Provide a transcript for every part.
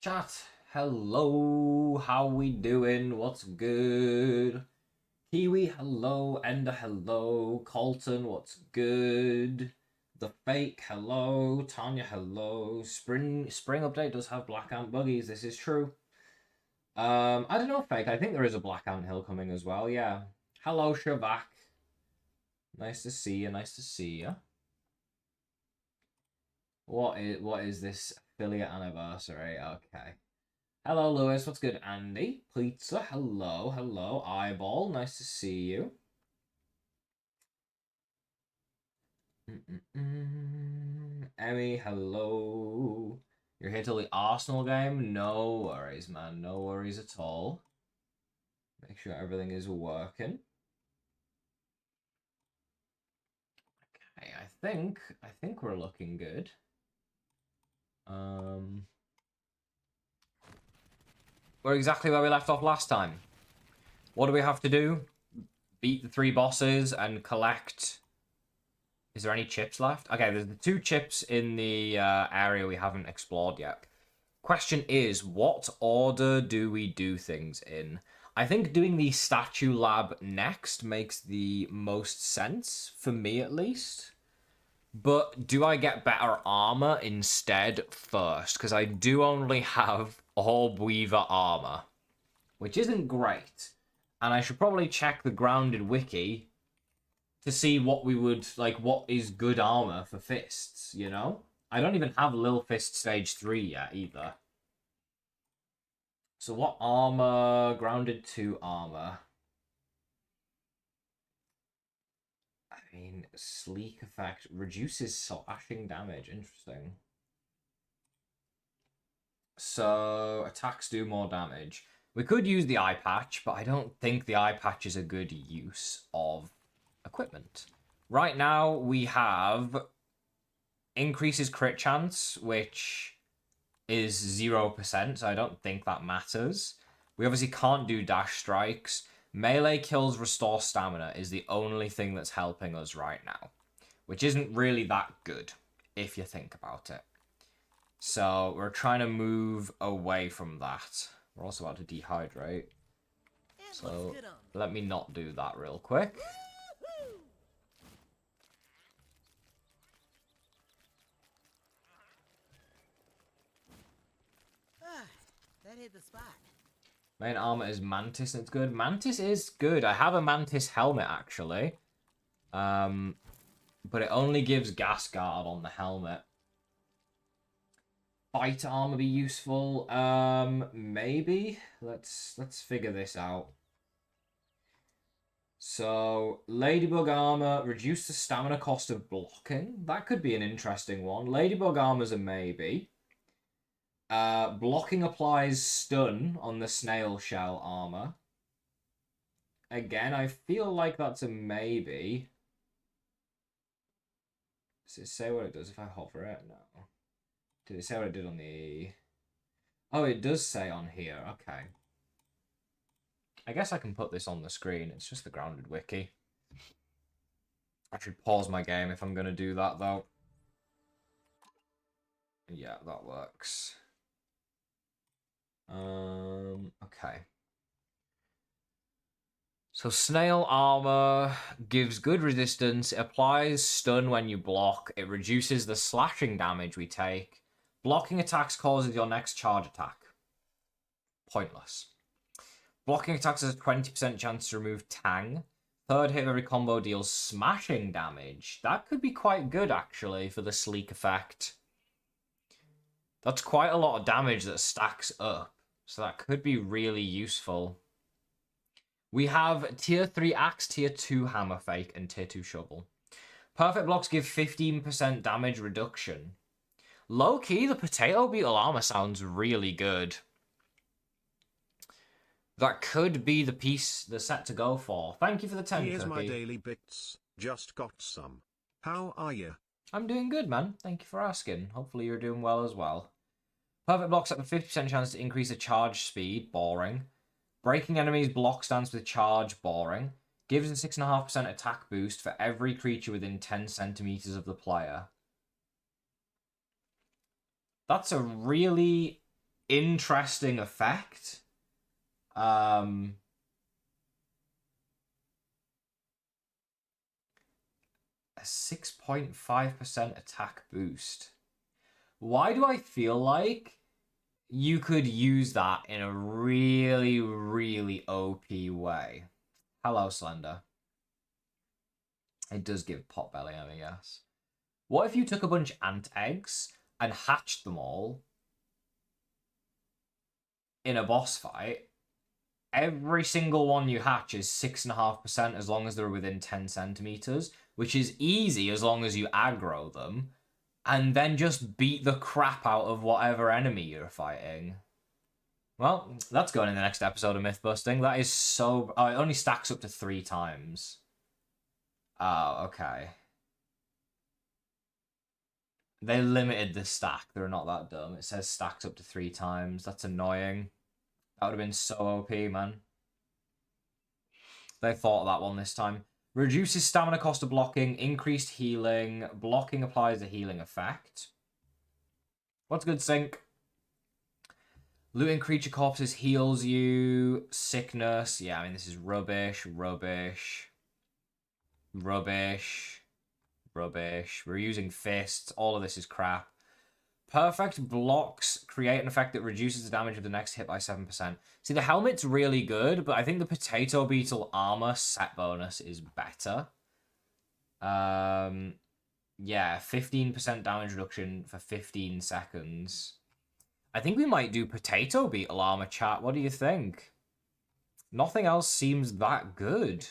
Chat, hello, how we doing? What's good? Kiwi, hello. Ender, hello. Colton, what's good? The Fake, hello. Tanya, hello. Spring update does have Black Ant buggies, this is true. I don't know, Fake, I think there is a Black Ant Hill coming as well, yeah. Hello, Shavak. Nice to see you, nice to see you. What is this affiliate anniversary? Okay. Hello, Lewis. What's good, Andy? Pizza. Hello, hello. Eyeball. Nice to see you. Emmy, hello. You're here till the Arsenal game? No worries, man. No worries at all. Make sure everything is working. Okay, I think we're looking good. We're exactly where we left off last time. What do we have to do? Beat the 3 bosses and collect... Is there any chips left? Okay, there's the 2 chips in the area we haven't explored yet. Question is, what order do we do things in? I think doing the statue lab next makes the most sense, for me at least. But do I get better armor instead first? Because I do only have Orb Weaver armor, which isn't great. And I should probably check the Grounded Wiki to see what we would, like, what is good armor for fists, you know? I don't even have Lil Fist Stage 3 yet, either. So what armor? Grounded 2 armor. I mean, sleek effect reduces slashing damage. Interesting. So attacks do more damage. We could use the eye patch, but I don't think the eye patch is a good use of equipment. Right now we have increases crit chance, which is 0%, so I don't think that matters. We obviously can't do dash strikes. Melee kills restore stamina is the only thing that's helping us right now, which isn't really that good if you think about it. So we're trying to move away from that. We're also about to dehydrate. So let me not do that real quick. That hit the spot. Main armor is Mantis, and it's good. Mantis is good. I have a Mantis helmet, actually. But it only gives gas guard on the helmet. Fight armor be useful? Maybe. Let's figure this out. So, Ladybug armor, reduce the stamina cost of blocking. That could be an interesting one. Ladybug armor's a maybe. Blocking applies stun on the snail shell armor. Again, I feel like that's a maybe. Does it say what it does if I hover it? No. Did it say what it did on the... Oh, it does say on here. Okay. I guess I can put this on the screen. It's just the Grounded Wiki. I should pause my game if I'm going to do that, though. Yeah, that works. Okay. So snail armor gives good resistance, it applies stun when you block, it reduces the slashing damage we take. Blocking attacks causes your next charge attack. Pointless. Blocking attacks has a 20% chance to remove Tang. Third hit of every combo deals smashing damage. That could be quite good, actually, for the sleek effect. That's quite a lot of damage that stacks up. So that could be really useful. We have tier 3 axe, tier 2 hammer fake, and tier 2 shovel. Perfect blocks give 15% damage reduction. Low key, the potato beetle armor sounds really good. That could be the piece, the set to go for. Thank you for the 10, Here's Cookie. my daily bits. Just got some. How are you? I'm doing good, man. Thank you for asking. Hopefully you're doing well as well. Perfect blocks have a 50% chance to increase the charge speed. Boring. Breaking enemies block stance with charge. Boring. Gives a 6.5% attack boost for every creature within 10 centimeters of the player. That's a really interesting effect. A 6.5% attack boost. Why do I feel like you could use that in a really, really OP way? Hello, Slender. It does give Potbelly, I guess. What if you took a bunch of ant eggs and hatched them all in a boss fight? Every single one you hatch is 6.5% as long as they're within 10 centimeters, which is easy as long as you aggro them, and then just beat the crap out of whatever enemy you're fighting. Well, that's going in the next episode of Mythbusting. That is so... Oh, it only stacks up to 3 times. Oh, okay. They limited the stack. They're not that dumb. It says stacks up to 3 times. That's annoying. That would have been so OP, man. They thought of that one this time. Reduces stamina cost of blocking. Increased healing. Blocking applies a healing effect. What's good, Sync? Looting creature corpses heals you. Sickness. Yeah, I mean, this is rubbish. Rubbish. Rubbish. Rubbish. We're using fists. All of this is crap. Perfect blocks create an effect that reduces the damage of the next hit by 7%. See, the helmet's really good, but I think the Potato Beetle armor set bonus is better. Yeah, 15% damage reduction for 15 seconds. I think we might do Potato Beetle armor, chat. What do you think? Nothing else seems that good.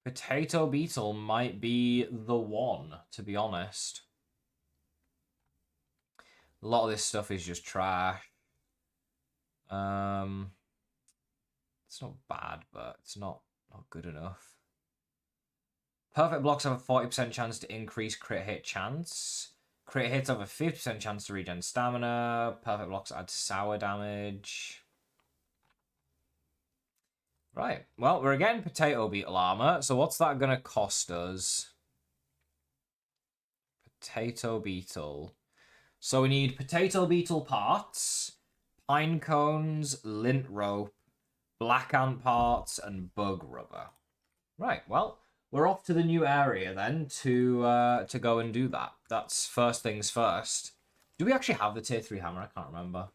Potato Beetle might be the one, to be honest. A lot of this stuff is just trash. It's not bad, but it's not good enough. Perfect blocks have a 40% chance to increase crit hit chance. Crit hits have a 50% chance to regen stamina. Perfect blocks add sour damage. Right. Well, we're getting Potato Beetle armor. So what's that going to cost us? Potato Beetle. So we need Potato Beetle parts, pine cones, lint rope, black ant parts, and bug rubber. Right, well, we're off to the new area then to go and do that. That's first things first. Do we actually have the tier 3 hammer? I can't remember.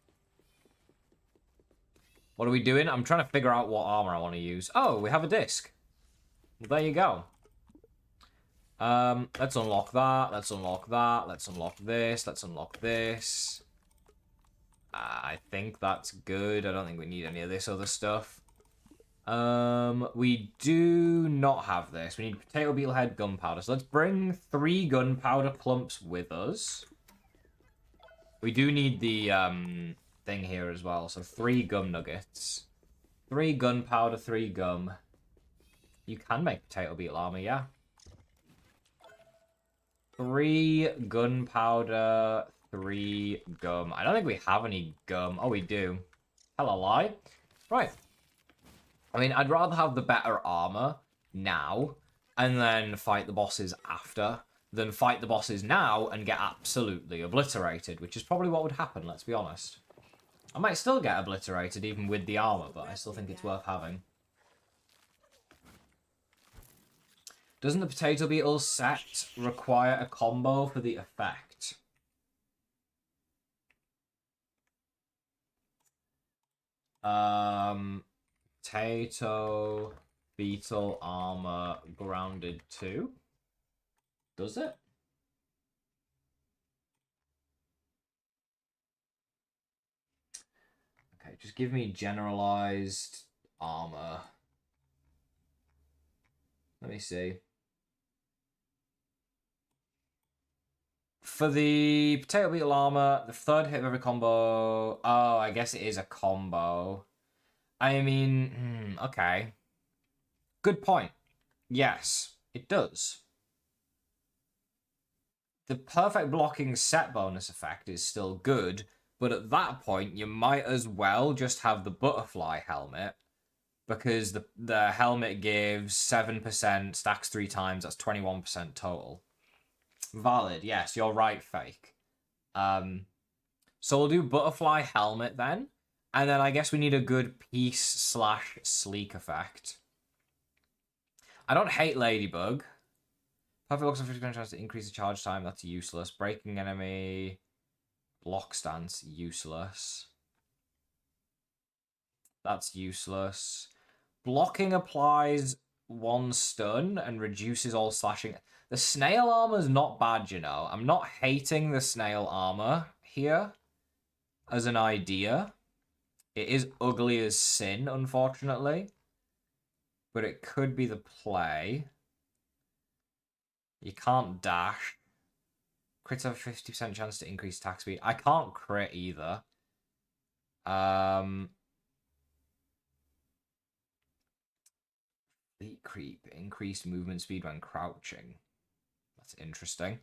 What are we doing? I'm trying to figure out what armor I want to use. Oh, we have a disc. Well, there you go. Let's unlock that. Let's unlock that. Let's unlock this. Let's unlock this. I think that's good. I don't think we need any of this other stuff. We do not have this. We need Potato Beetle head gunpowder. So let's bring 3 gunpowder clumps with us. We do need the thing here as well. So 3 gum nuggets. 3 gunpowder, 3 gum. You can make Potato Beetle armor, yeah. 3 gunpowder, 3 gum. I don't think we have any gum. Oh, we do. Hella lie. Right. I mean, I'd rather have the better armor now and then fight the bosses after than fight the bosses now and get absolutely obliterated, which is probably what would happen, let's be honest. I might still get obliterated even with the armor, but I still think it's worth having. Doesn't the Potato Beetle set require a combo for the effect? Potato Beetle armor grounded 2. Does it? Okay, just give me generalized armor. Let me see. For the Potato Beetle armor, the 3rd hit of every combo... Oh, I guess it is a combo. I mean, okay. Good point. Yes, it does. The perfect blocking set bonus effect is still good, but at that point, you might as well just have the butterfly helmet, because the helmet gives 7%, stacks 3 times, that's 21% total. Valid, yes, you're right, Fake. So we'll do butterfly helmet then. And then I guess we need a good peace / sleek effect. I don't hate Ladybug. Perfect looks of 50% chance to increase the charge time. That's useless. Breaking enemy. Block stance. Useless. That's useless. Blocking applies 1 stun and reduces all slashing. The snail armor's not bad, you know. I'm not hating the snail armor here as an idea. It is ugly as sin, unfortunately. But it could be the play. You can't dash. Crits have a 50% chance to increase attack speed. I can't crit either. Fleet creep. Increased movement speed when crouching. That's interesting.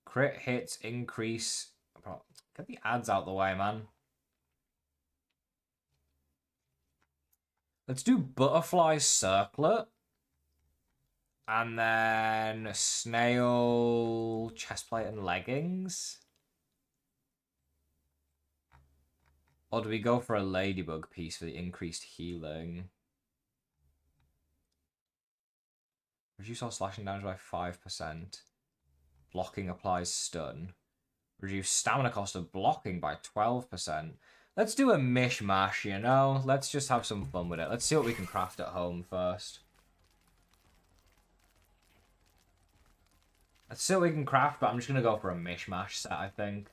Crit hits increase. Get the ads out the way, man. Let's do butterfly circlet. And then snail, chestplate, and leggings. Or do we go for a ladybug piece for the increased healing? Reduce all slashing damage by 5%. Blocking applies stun. Reduce stamina cost of blocking by 12%. Let's do a mishmash, you know? Let's just have some fun with it. Let's see what we can craft at home first. Let's see what we can craft, but I'm just going to go for a mishmash set, I think.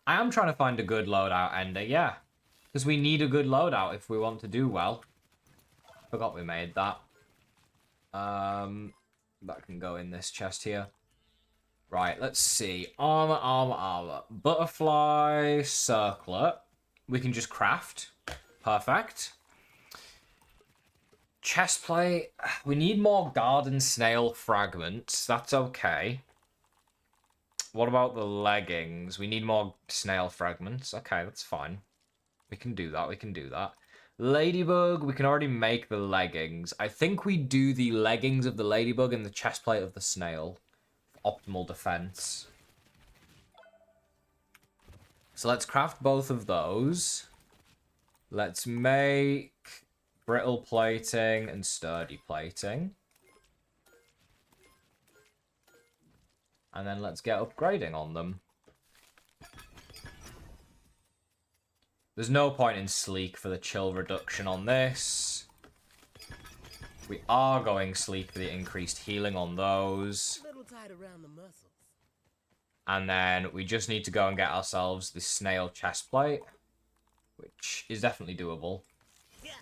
I am trying to find a good loadout, Ender, yeah. Because we need a good loadout if we want to do well. Forgot we made that. That can go in this chest here. Right, let's see. Armor. Butterfly circlet. We can just craft. Perfect. Chestplate. We need more garden snail fragments. That's okay. What about the leggings? We need more snail fragments. Okay, that's fine. We can do that. Ladybug, we can already make the leggings. I think we do the leggings of the ladybug and the chestplate of the snail. Optimal defense. So let's craft both of those. Let's make brittle plating and sturdy plating. And then let's get upgrading on them. There's no point in sleek for the chill reduction on this. We are going sleek for the increased healing on those. A little tight around the muscles. And then we just need to go and get ourselves the snail chestplate, which is definitely doable. Yeah.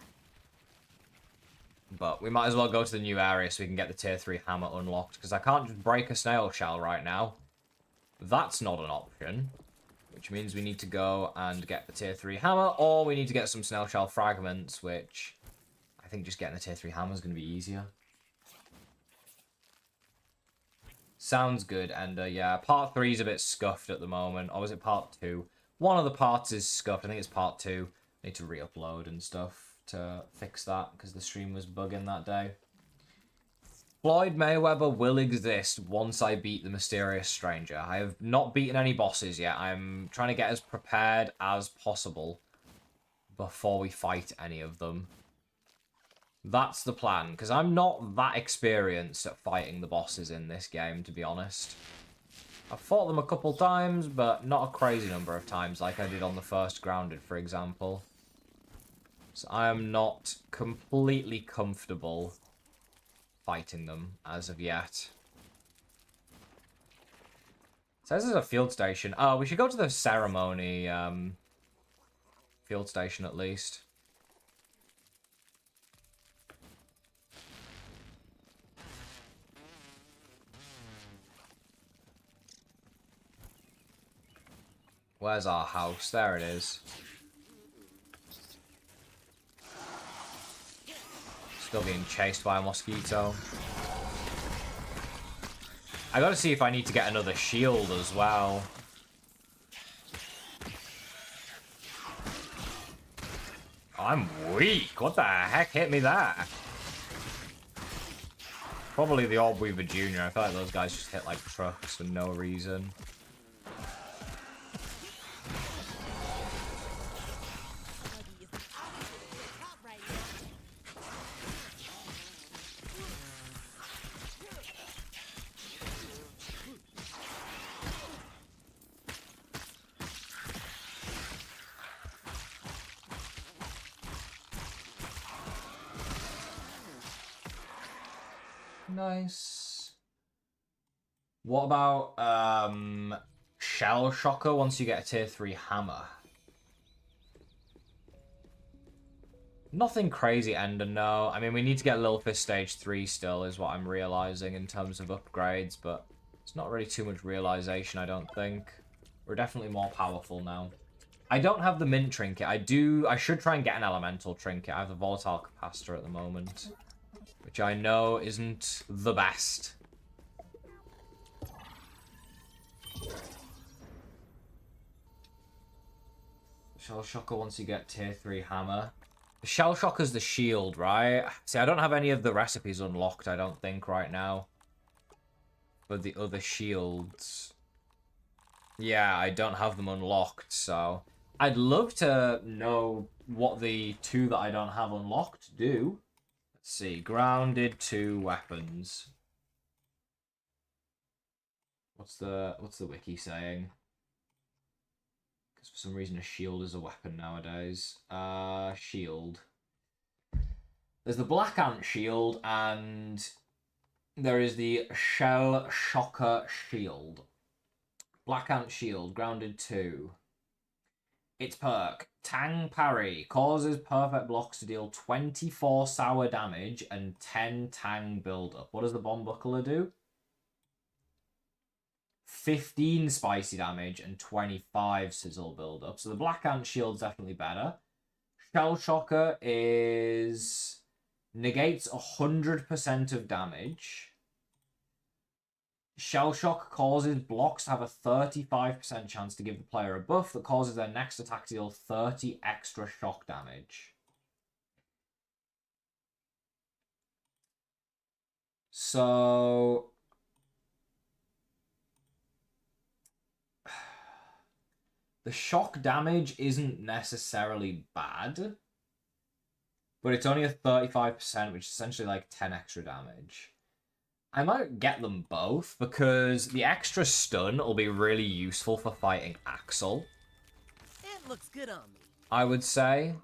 But we might as well go to the new area so we can get the tier 3 hammer unlocked, because I can't just break a snail shell right now. That's not an option. Which means we need to go and get the tier 3 hammer, or we need to get some snail shell fragments, which I think just getting the tier 3 hammer is going to be easier. Sounds good, Ender. Yeah, part 3 is a bit scuffed at the moment. Or was it part 2? One of the parts is scuffed. I think it's part 2. I need to re-upload and stuff to fix that, because the stream was bugging that day. Floyd Mayweather will exist once I beat the Mysterious Stranger. I have not beaten any bosses yet. I'm trying to get as prepared as possible before we fight any of them. That's the plan, because I'm not that experienced at fighting the bosses in this game, to be honest. I've fought them a couple times, but not a crazy number of times like I did on the first Grounded, for example. So I am not completely comfortable fighting them as of yet. It says there's a field station. Oh, we should go to the ceremony field station at least. Where's our house? There it is. Still being chased by a mosquito. I gotta see if I need to get another shield as well. I'm weak. What the heck hit me there? Probably the Orb Weaver Jr. I feel like those guys just hit like trucks for no reason. Nice. What about Shell Shocker once you get a tier 3 hammer? Nothing crazy, Ender, no. I mean, we need to get Lil Fist stage 3 still, is what I'm realizing in terms of upgrades, but it's not really too much realization, I don't think. We're definitely more powerful now. I don't have the mint trinket. I should try and get an elemental trinket. I have the volatile capacitor at the moment, which I know isn't the best. Shell Shocker once you get tier 3 hammer. The Shell Shocker's the shield, right? See, I don't have any of the recipes unlocked, I don't think, right now. But the other shields... Yeah, I don't have them unlocked, so... I'd love to know what the two that I don't have unlocked do. Let's see, grounded 2 weapons. What's the wiki saying? Because for some reason a shield is a weapon nowadays. Shield. There's the Black Ant shield and there is the Shell Shocker shield. Black Ant shield, grounded 2. Its perk, Tang Parry, causes perfect blocks to deal 24 sour damage and 10 Tang buildup. What does the Bomb Buckler do? 15 spicy damage and 25 sizzle buildup. So the Black Ant shield's definitely better. Shell Shocker is... negates 100% of damage. Shell Shock causes blocks to have a 35% chance to give the player a buff that causes their next attack to deal 30 extra shock damage. So... the shock damage isn't necessarily bad, but it's only a 35%, which is essentially like 10 extra damage. I might get them both, because the extra stun will be really useful for fighting Axel. That looks good on me. I would say.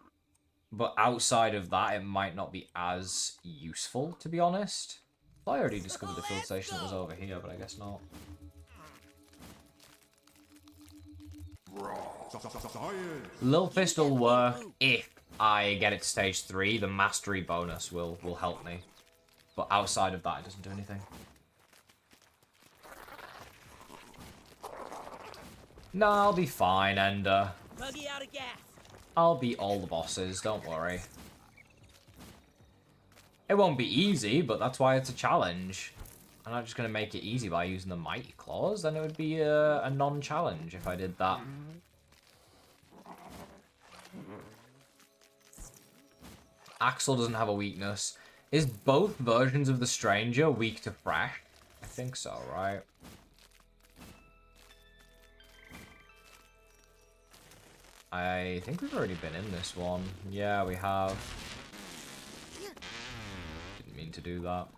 But outside of that, it might not be as useful, to be honest. I already discovered the field station that was over here, but I guess not. Lil Fist will work if I get it to stage 3. The mastery bonus will help me. But outside of that, it doesn't do anything. No, I'll be fine, Ender. Buggy out of gas. I'll beat all the bosses, don't worry. It won't be easy, but that's why it's a challenge. I'm not just going to make it easy by using the Mighty Claws, then it would be a non-challenge if I did that. Axel doesn't have a weakness. Is both versions of the Stranger weak to Fresh? I think so, right? I think we've already been in this one. Yeah, we have. Didn't mean to do that.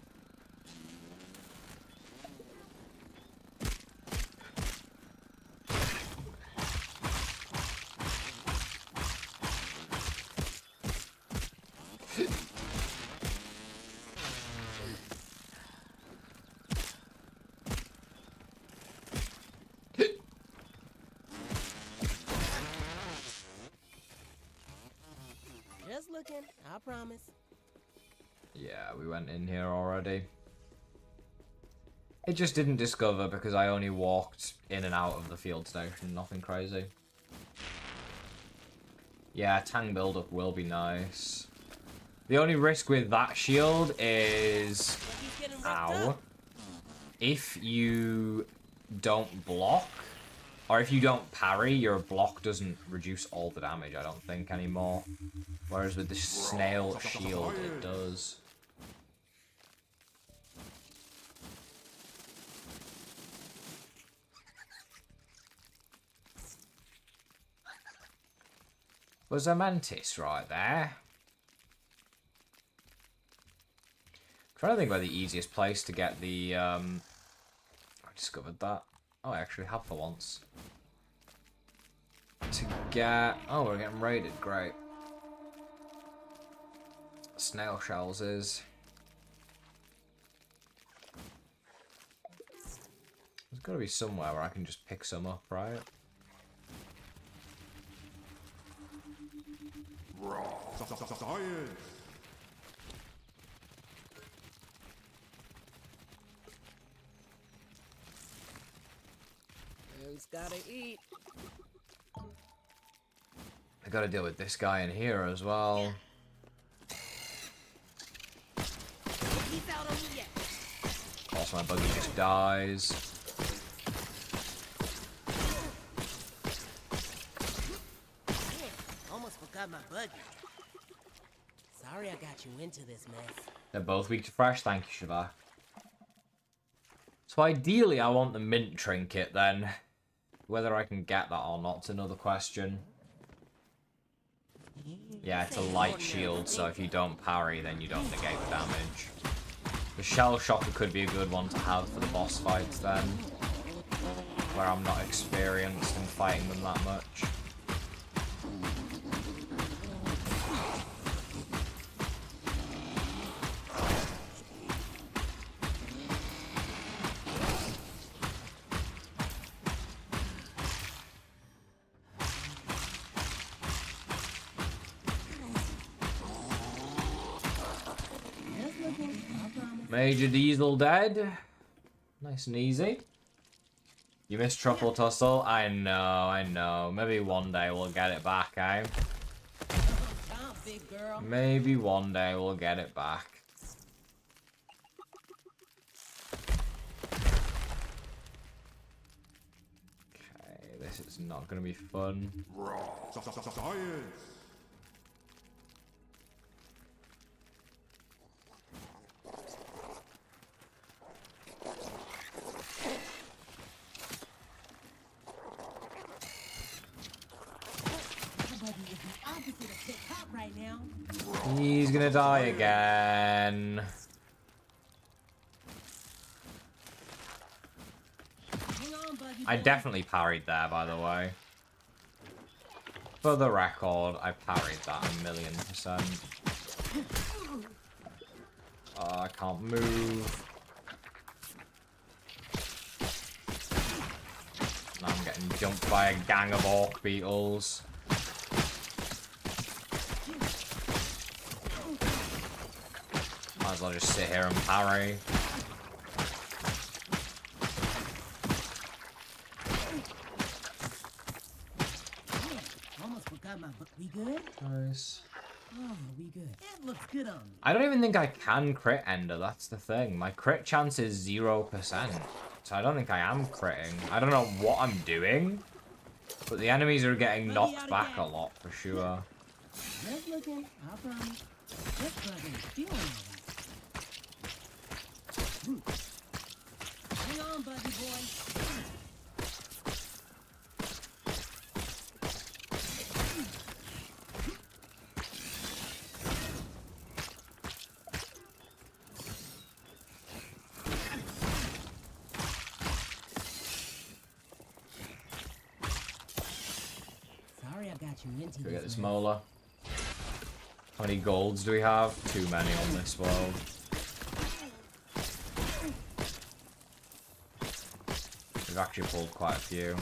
Just looking, I promise. Yeah, we went in here already. It just didn't discover because I only walked in and out of the field station. Nothing crazy. Yeah, Tang buildup will be nice. The only risk with that shield is... ow. If you don't block, or if you don't parry, your block doesn't reduce all the damage, I don't think, anymore. Whereas with the snail shield, it does. Was a mantis right there. Trying to think about the easiest place to get the I discovered that. Oh, I actually have for once. To get... Oh, we're getting raided. Great. Snail shells is... There's got to be somewhere where I can just pick some up, right? Science. Man's gotta eat. I gotta deal with this guy in here as well. He's out on me yet. Also, my buggy just dies. Almost forgot my buggy. Sorry I got you into this mess. They're both weak to fresh. Thank you, Shavak. So ideally, I want the mint trinket then. Whether I can get that or not's another question. Yeah, it's a light shield, so if you don't parry, then you don't negate the damage. The shell shocker could be a good one to have for the boss fights then, where I'm not experienced in fighting them that much. Major Diesel dead. Nice and easy. You missed Truffle Tussle? I know. Maybe one day we'll get it back, eh? Stop, big girl. Maybe one day we'll get it back. Okay, this is not gonna be fun. Science. Right now. He's gonna die again. Hang on, buggy I boy. definitely parried there, by the way. For the record, I parried that 1,000,000%. Oh, I can't move. Now I'm getting jumped by a gang of orc beetles. Might as well just sit here and parry. Almost forgot my book. We good? Nice. Oh, we good. That looks good on me. I don't even think I can crit Ender, that's the thing. My crit chance is 0%. So I don't think I am critting. I don't know what I'm doing. But the enemies are getting knocked back a lot for sure. Just looking. I promise. This buggy is feeling alright. Hang on, buggy boy. Sorry I got you into Do we get this mess. molar? How many golds do we have? Too many on this world. We've actually pulled quite a few.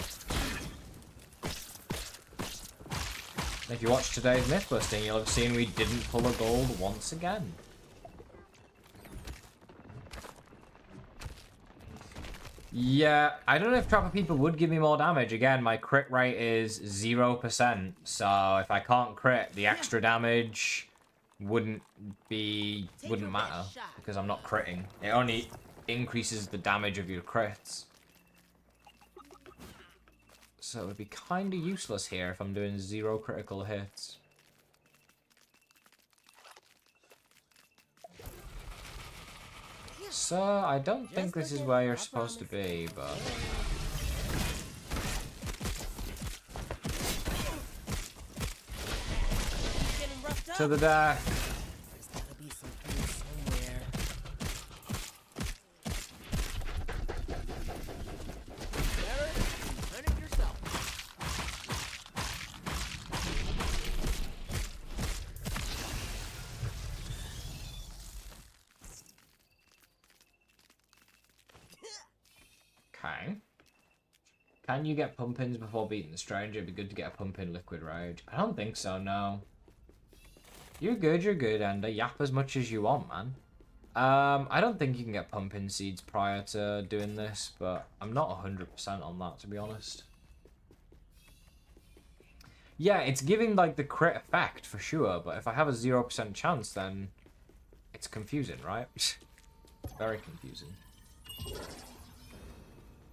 If you watched today's myth listing, you'll have seen we didn't pull a gold once again. Yeah, I don't know if Trapper People would give me more damage. Again, my crit rate is 0%, so if I can't crit, the extra damage wouldn't matter because I'm not critting. It only increases the damage of your crits. So it would be kind of useless here if I'm doing 0 critical hits. So, I don't think this is where you're supposed to be, but... to the deck. There's gotta be some food somewhere. Barrett, you done it yourself. Okay. Can you get pump-ins before beating the stranger? It'd be good to get a pump-in liquid rage. I don't think so, no. You're good, Ender. Yap as much as you want, man. I don't think you can get pump-in seeds prior to doing this, but I'm not 100% on that, to be honest. Yeah, it's giving, like, the crit effect, for sure, but if I have a 0% chance, then it's confusing, right? It's very confusing.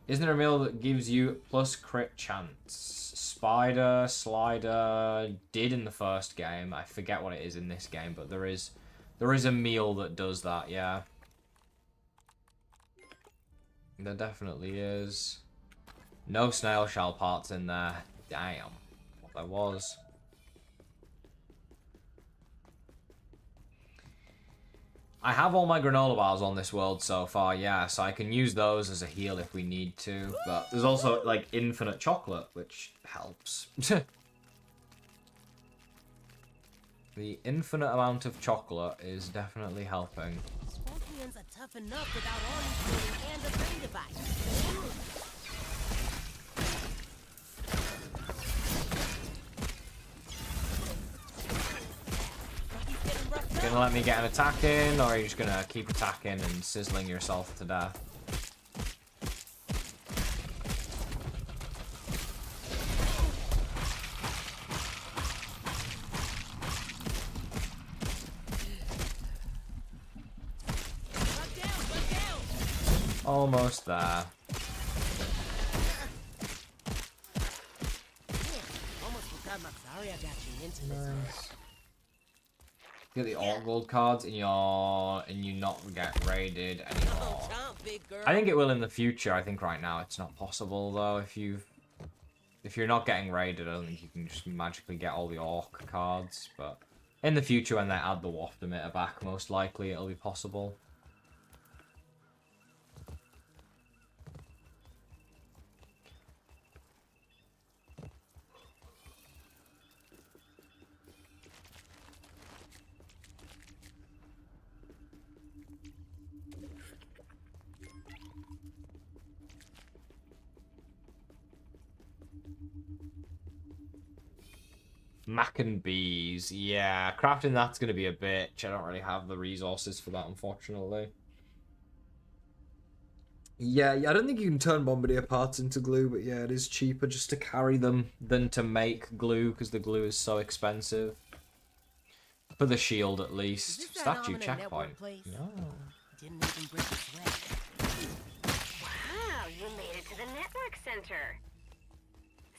Isn't there a meal that gives you plus crit chance? Spider, Slider did in the first game. I forget what it is in this game, but there is a meal that does that, yeah. There definitely is. No snail shell parts in there. Damn. What there was. I have all my granola bars on this world so far, yeah, so I can use those as a heal if we need to. But there's also, like, infinite chocolate, which helps. The infinite amount of chocolate is definitely helping. Scorpions are tough enough without all these healing and the brain device. Gonna let me get an attack in, or are you just gonna keep attacking and sizzling yourself to death? Almost there. Almost forgot my sorry I got you into this. Nice. Get the alt gold cards and you not get raided anymore. I think it will in the future. I think right now it's not possible though. If you're not getting raided, I don't think you can just magically get all the orc cards. But in the future, when they add the waft emitter back, most likely it'll be possible. Mac and bees, yeah. Crafting that's going to be a bitch. I don't really have the resources for that, unfortunately. Yeah, I don't think you can turn Bombardier parts into glue, but yeah, it is cheaper just to carry them than to make glue, because the glue is so expensive. For the shield, at least. Statue checkpoint. No. Didn't even break a sweat. Wow, you made it to the network center.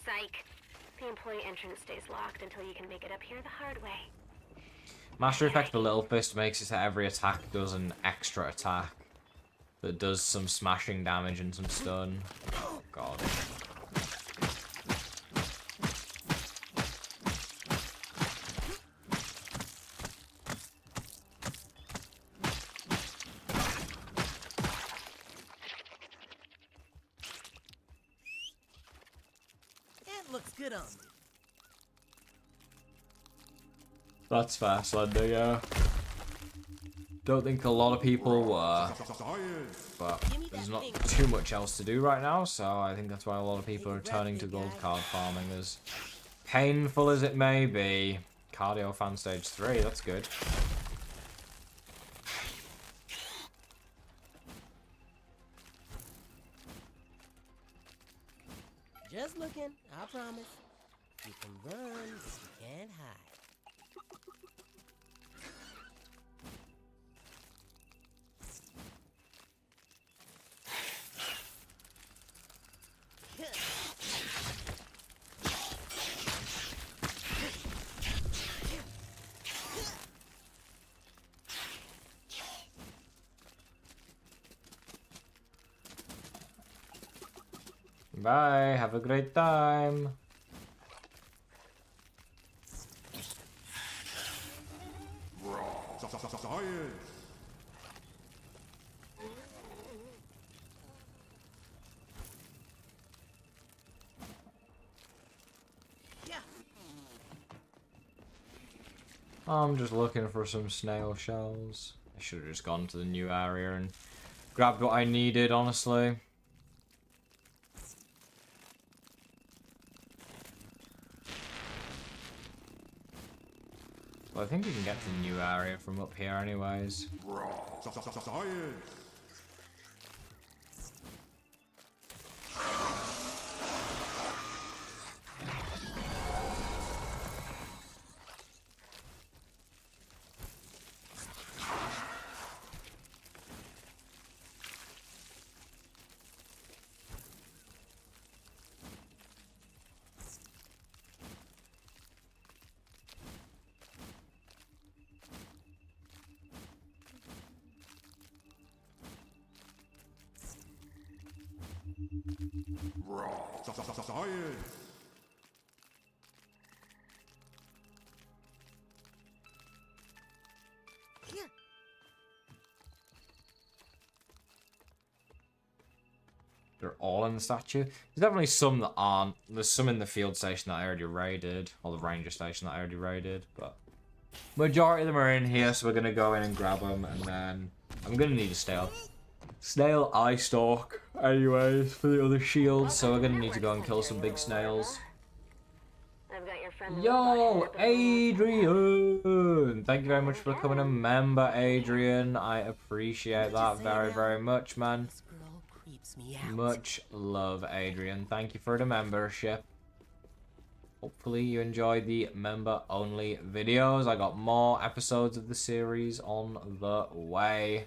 Psych. The employee entrance stays locked until you can make it up here the hard way. Master Effect for Little Fist makes it so every attack does an extra attack that does some smashing damage and some stun. Oh god. That looks good on me. That's fair, Slender, yeah. Don't think a lot of people were, but there's not too much else to do right now, so I think that's why a lot of people are turning to gold card farming, as painful as it may be. Cardio fan stage 3, that's good. Just looking, I promise. You can run, but you can't hide. Bye, have a great time. Science! I'm just looking for some snail shells. I should have just gone to the new area and grabbed what I needed, honestly. Well, I think we can get to the new area from up here anyways. Science! Science! They're all in the statue. There's definitely some that aren't. There's some in the field station that I already raided, or the ranger station that I already raided, but majority of them are in here, so we're gonna go in and grab them, and then I'm gonna need a snail eye stalk anyways for the other shields, so we're gonna need to go and kill some big snails. I've got your friend. Yo, Adrian! Thank you very much for becoming a member, Adrian. I appreciate that very, very much, man. This girl creeps me out. Much love, Adrian. Thank you for the membership. Hopefully you enjoyed the member-only videos. I got more episodes of the series on the way.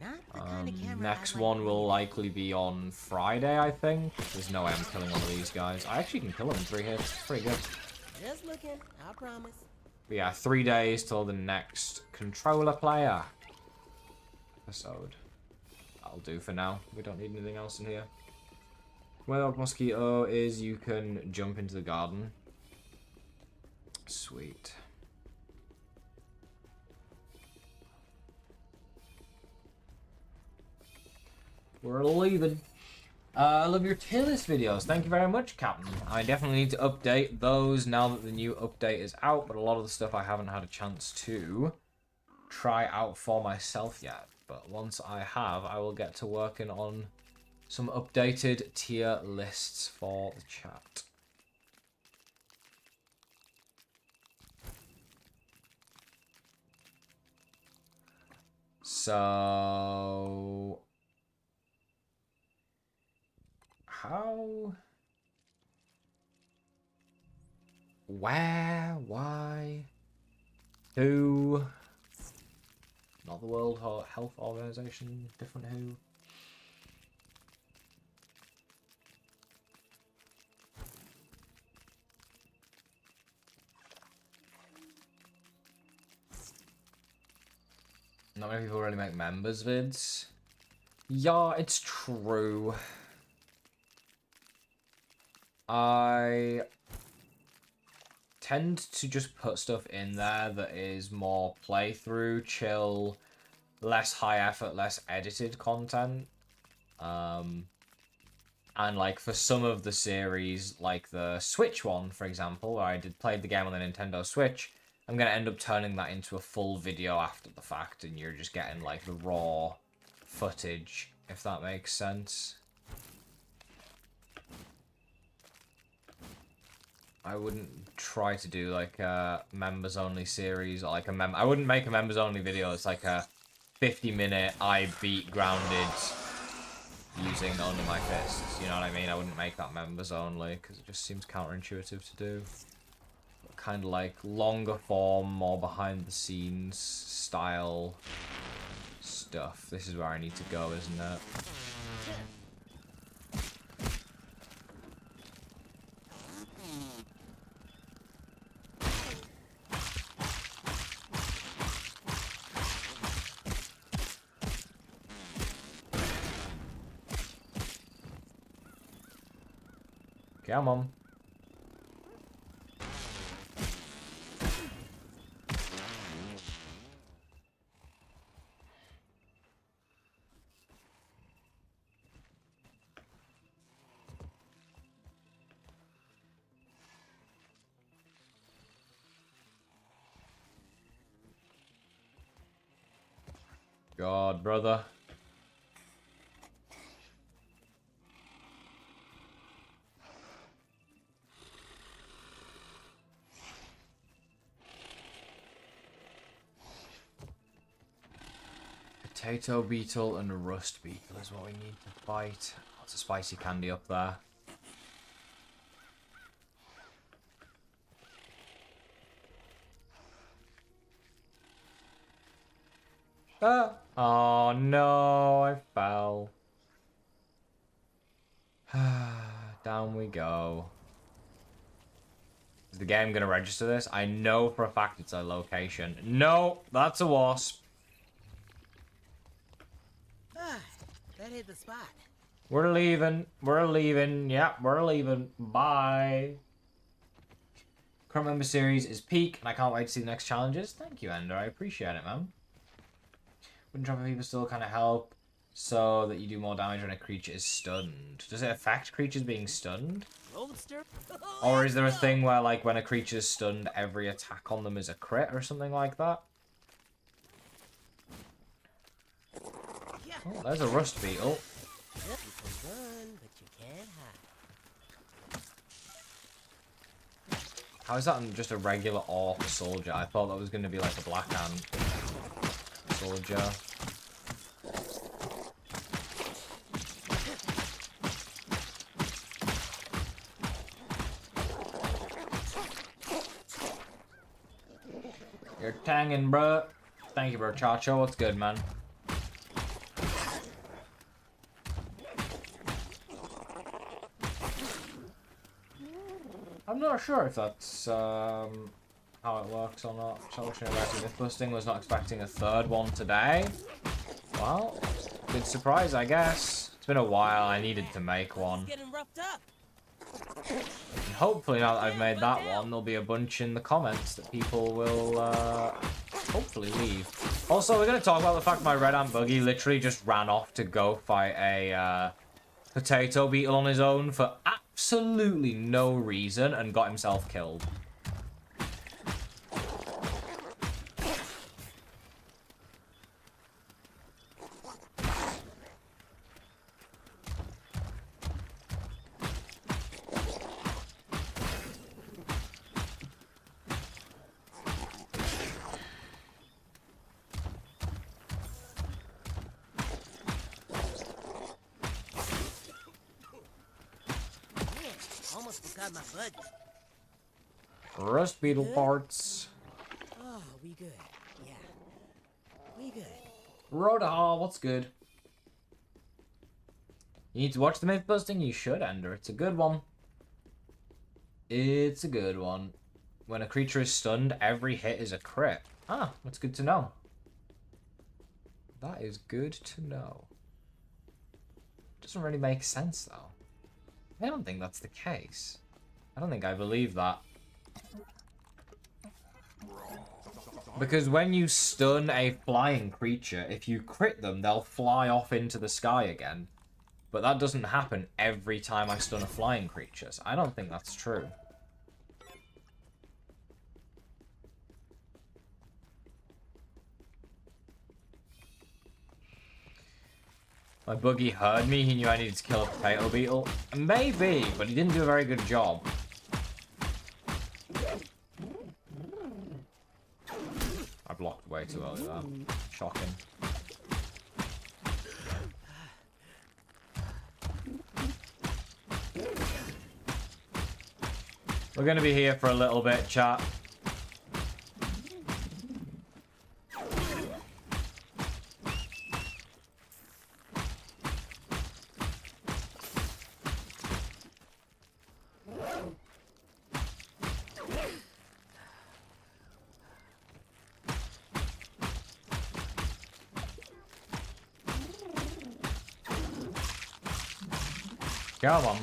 Not the kind of camera Next I'd one like will likely be on Friday, I think. There's no way I'm killing one of these guys. I actually can kill them in 3 hits. It's pretty good. Just looking, I promise. But yeah, 3 days till the next controller player episode. That'll do for now. We don't need anything else in here. Well, mosquito is you can jump into the garden. Sweet. We're leaving. I love your tier list videos. Thank you very much, Captain. I definitely need to update those now that the new update is out, but a lot of the stuff I haven't had a chance to try out for myself yet. But once I have, I will get to working on some updated tier lists for the chat. So... how? Where? Why? Who? Not the World Health Organization. Different who? Not many people really make members vids. Yeah, it's true. I tend to just put stuff in there that is more playthrough, chill, less high effort, less edited content. And like for some of the series, like the Switch one, for example, where I played the game on the Nintendo Switch, I'm going to end up turning that into a full video after the fact, and you're just getting like the raw footage, if that makes sense. I wouldn't try to do like a members only series or like I wouldn't make a members only video. It's like a 50-minute I beat grounded using only my fists. You know what I mean? I wouldn't make that members only because it just seems counterintuitive to do. But kind of like longer form, more behind the scenes style stuff. This is where I need to go, isn't it? Come on. God, brother. Potato beetle and rust beetle is what we need to fight. Lots of spicy candy up there. Ah! Oh no, I fell. Down we go. Is the game gonna register this? I know for a fact it's a location. No, that's a wasp. Ah, that hit the spot. We're leaving. We're leaving. Yeah, we're leaving. Bye. Current member series is peak, and I can't wait to see the next challenges. Thank you, Ender. I appreciate it, man. Wouldn't dropping people still kind of help so that you do more damage when a creature is stunned? Does it affect creatures being stunned? Roadster? Or is there a thing where, like, when a creature is stunned, every attack on them is a crit or something like that? Oh, there's a rust beetle. You can run, but you can't hide. How is that just a regular orc soldier? I thought that was going to be like a black hand soldier. You're tangin', bruh. Thank you, bro. Chacho. What's good, man? I'm not sure if that's how it works or not. Solution about myth busting. Was not expecting a third one today. Well, good surprise, I guess. It's been a while. I needed to make one. It's getting roughed up. And hopefully, now that I've made that one, there'll be a bunch in the comments that people will hopefully leave. Also, we're going to talk about the fact my Red Ant Buggy literally just ran off to go fight a potato beetle on his own for absolutely no reason and got himself killed. Almost forgot my budget. Rust beetle parts. Oh, we good. Yeah. We good. Rodaha, what's good? You need to watch the myth busting? You should, Ender. It's a good one. It's a good one. When a creature is stunned, every hit is a crit. Ah, that's good to know. That is good to know. Doesn't really make sense, though. I don't think that's the case. I don't think I believe that. Because when you stun a flying creature, if you crit them, they'll fly off into the sky again. But that doesn't happen every time I stun a flying creature, so I don't think that's true. My buggy heard me, he knew I needed to kill a potato beetle. Maybe, but he didn't do a very good job. I blocked way too early there. Shocking. We're gonna be here for a little bit, chat. Come on.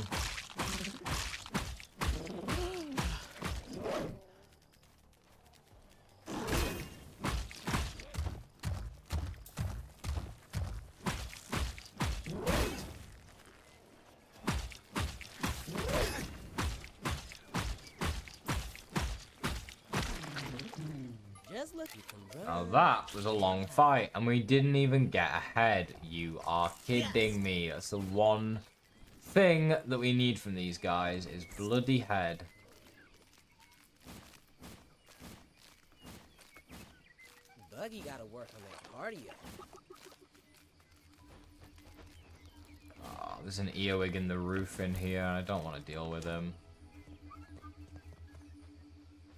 Just You can Now run. that was a long fight, and we didn't even get ahead. You are kidding me. That's the one thing that we need from these guys is bloody head. Buggy gotta work on that cardio. Oh, there's an earwig in the roof in here, and I don't want to deal with him.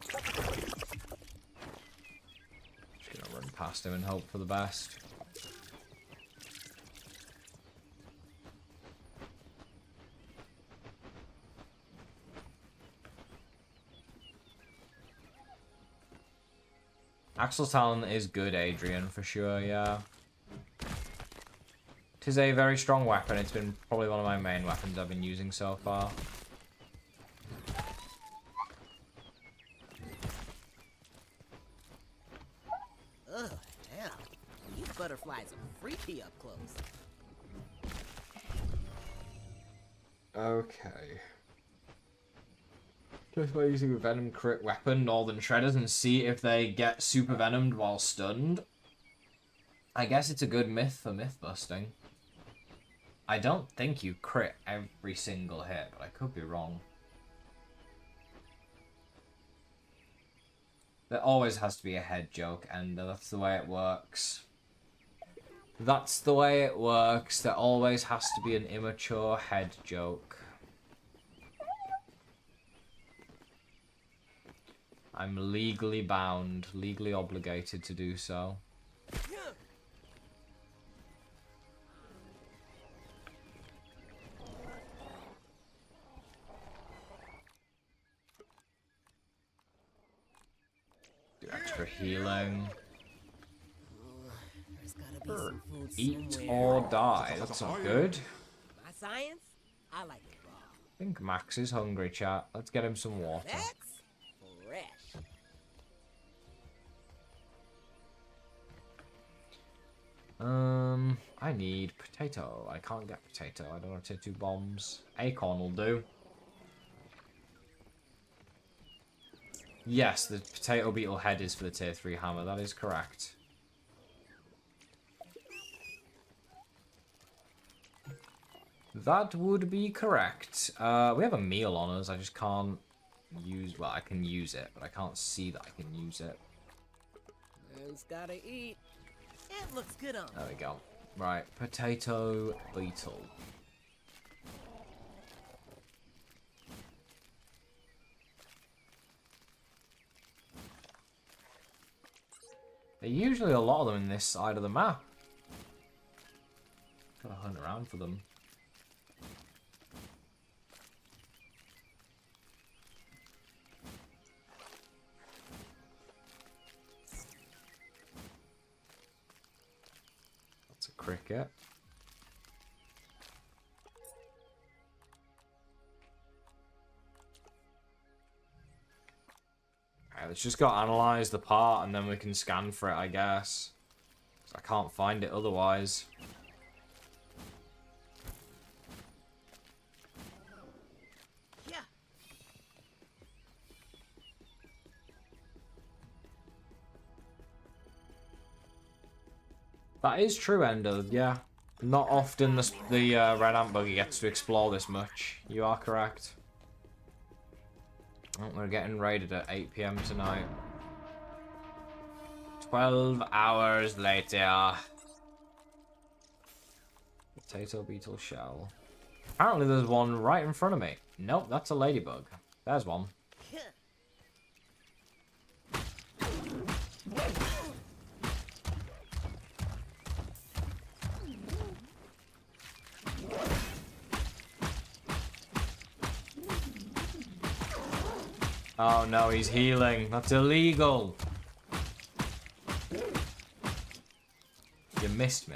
Just gonna run past him and hope for the best. Axel's talent is good, Adrian, for sure, yeah. It is a very strong weapon. It's been probably one of my main weapons I've been using so far. Ugh, hell. These butterflies are freaky up close. Okay. Just by using a venom crit weapon, Northern Shredders, and see if they get super venomed while stunned. I guess it's a good myth for myth busting. I don't think you crit every single hit, but I could be wrong. There always has to be a head joke, and that's the way it works. That's the way it works. There always has to be an immature head joke. I'm legally bound, legally obligated to do so. Do extra healing. There's gotta be some food Eat somewhere. or die. That's not good. My science? I like it raw. I think Max is hungry, chat. Let's get him some water. That's fresh. I need potato. I can't get potato. I don't have potato bombs. Acorn will do. Yes, the potato beetle head is for the tier 3 hammer. That is correct. That would be correct. We have a meal on us. I just can't use... Well, I can use it, but I can't see that I can use it. Man's gotta eat. It looks good on. There we go. Right, potato beetle. There are usually a lot of them in this side of the map. Gotta hunt around for them. That's a cricket. Alright, let's just go analyze the part and then we can scan for it, I guess. 'Cause I can't find it otherwise. Yeah. That is true, Ender, yeah. Not often the red ant buggy gets to explore this much. You are correct. Oh, we're getting raided at 8 PM tonight. 12 hours later. Potato beetle shell. Apparently there's one right in front of me. Nope, that's a ladybug. There's one. Oh no, he's healing. That's illegal. You missed me.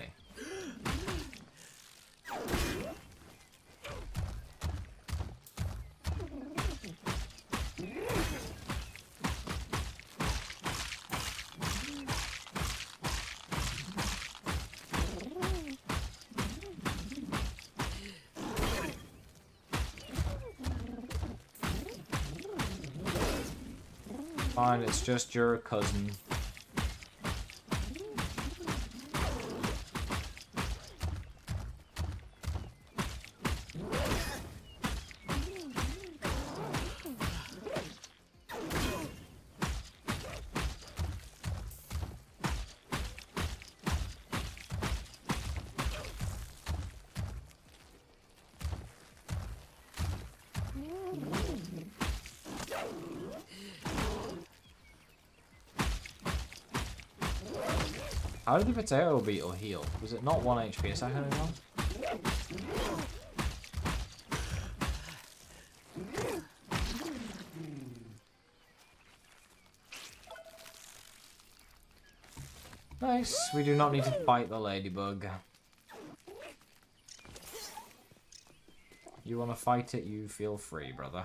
Fine, it's just your cousin. How did the potato beetle heal? Was it not 1 HP a second ago? Nice. We do not need to fight the ladybug. You want to fight it, you feel free, brother.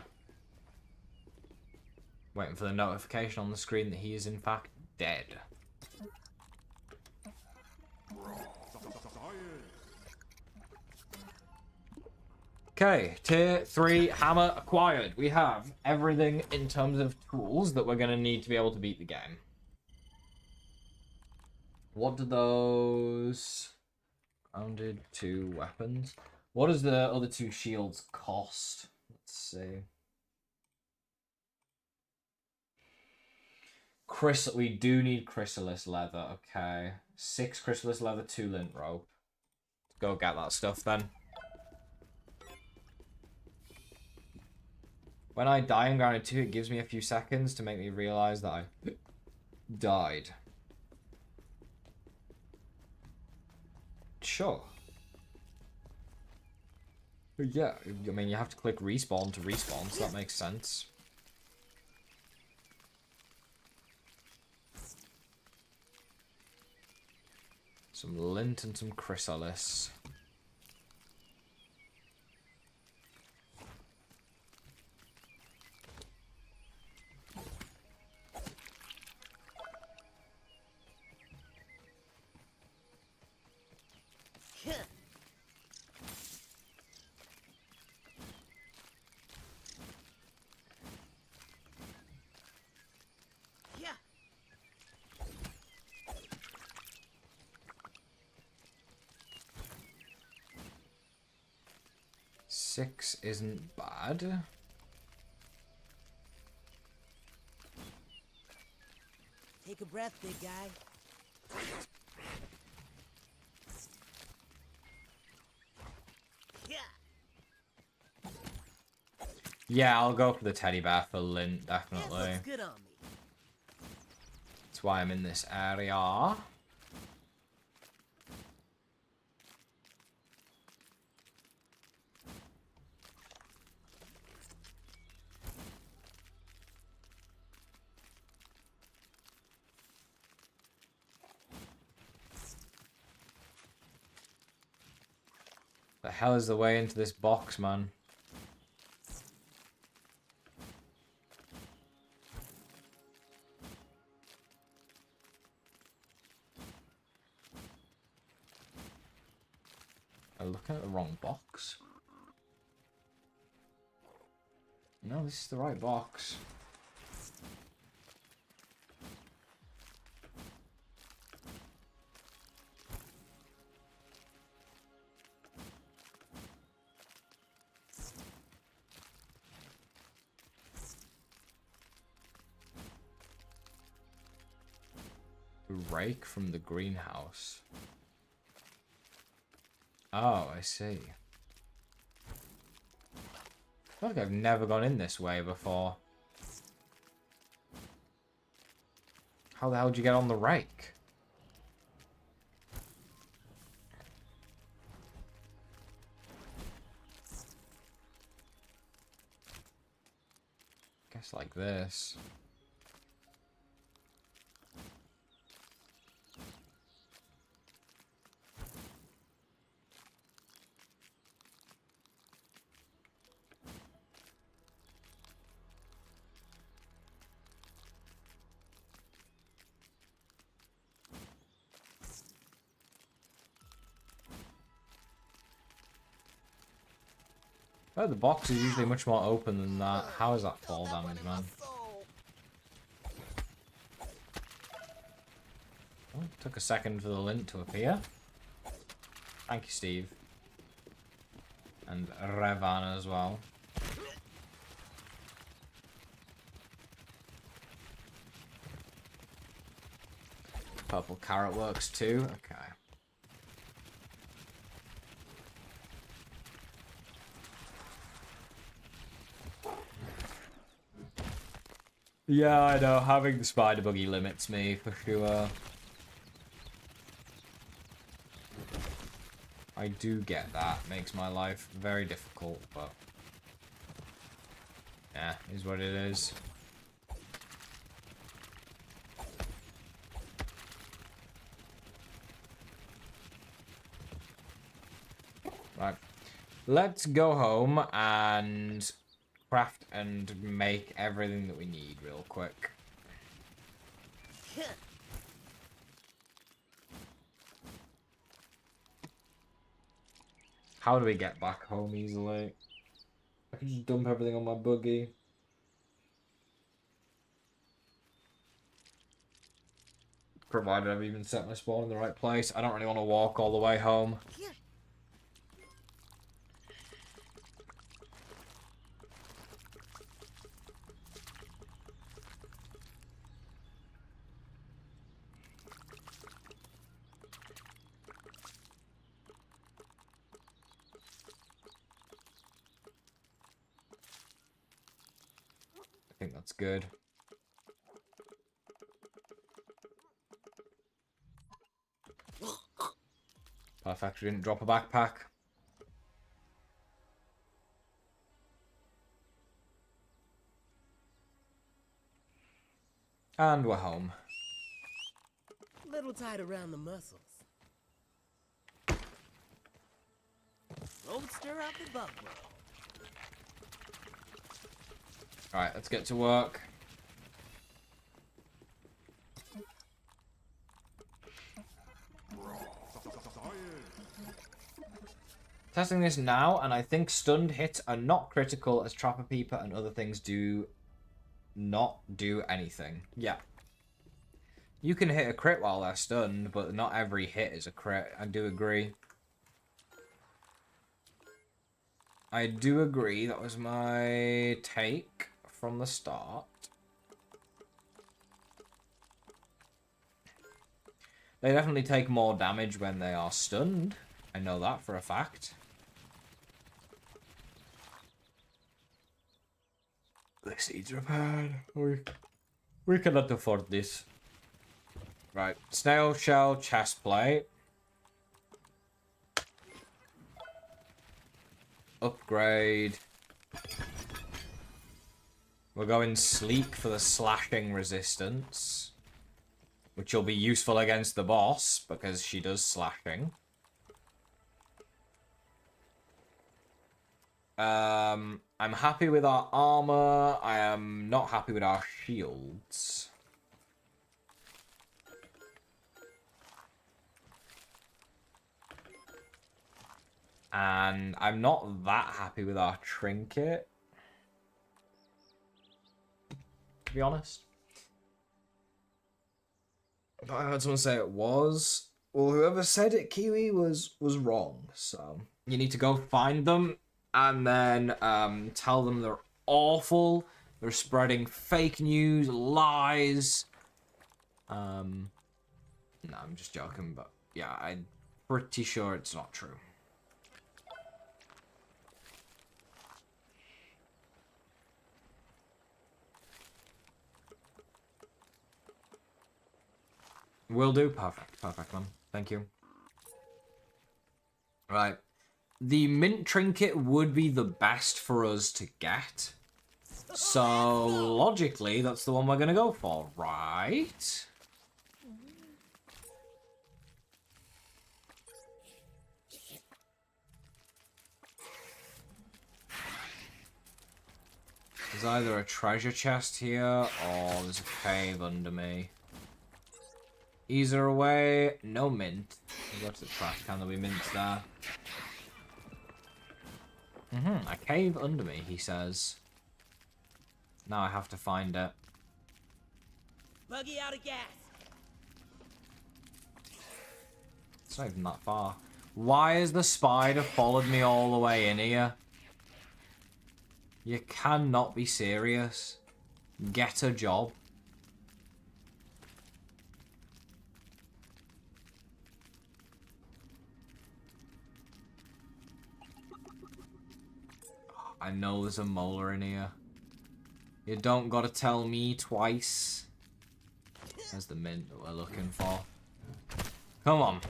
Waiting for the notification on the screen that he is in fact dead. Okay, tier 3 hammer acquired. We have everything in terms of tools that we're going to need to be able to beat the game. What do those... Grounded 2 weapons. What does the other 2 shields cost? Let's see. We do need chrysalis leather. Okay. 6 chrysalis leather, 2 lint rope. Let's go get that stuff then. When I die in Grounded 2, it gives me a few seconds to make me realize that I died. Sure. Yeah, I mean, you have to click respawn to respawn, so that makes sense. Some lint and some chrysalis. Six isn't bad. Take a breath, big guy. Yeah, I'll go for the teddy bear for lint, definitely. That looks good on me. That's why I'm in this area. The hell is the way into this box, man? I'm looking at the wrong box. No, this is the right box. Rake from the greenhouse. Oh, I see. I feel like I've never gone in this way before. How the hell did you get on the rake? Guess like this. Oh, the box is usually much more open than that. How is that fall damage, man? Oh, took a second for the lint to appear. Thank you, Steve. And Revan as well. Purple carrot works too. Okay. Yeah, I know. Having the spider buggy limits me for sure. I do get that. Makes my life very difficult, but... yeah, is what it is. Right. Let's go home and craft and make everything that we need real quick. How do we get back home easily? I can just dump everything on my buggy. Provided I've even set my spawn in the right place. I don't really want to walk all the way home. I think that's good. Perfect, we didn't drop a backpack. And we're home. Little tight around the muscles. Don't stir up the bug world. Alright, let's get to work. Testing this now, and I think stunned hits are not critical as Trapper Peeper and other things do not do anything. Yeah. You can hit a crit while they're stunned, but not every hit is a crit. I do agree. I do agree. That was my take from the start. They definitely take more damage when they are stunned. I know that for a fact. The seeds are bad. We cannot afford this. Right. Snail shell chest plate. Upgrade. We're going sleek for the slashing resistance, which will be useful against the boss because she does slashing. I'm happy with our armor. I am not happy with our shields. And I'm not that happy with our trinket, to be honest. But I heard someone say it was. Well, whoever said it, Kiwi, was wrong. So you need to go find them and then tell them they're awful. They're spreading fake news, lies. No, I'm just joking, but yeah, I'm pretty sure it's not true. Will do. Perfect. Perfect, man. Thank you. Right. The mint trinket would be the best for us to get. So, logically, that's the one we're going to go for, right? There's either a treasure chest here, or there's a cave under me. Either away, no mint. We'll go to the trash can, there'll be mints there. A cave under me, he says. Now I have to find it. Buggy out of gas. It's not even that far. Why has the spider followed me all the way in here? You cannot be serious. Get a job. I know there's a molar in here. You don't gotta tell me twice. There's the mint that we're looking for. Come on.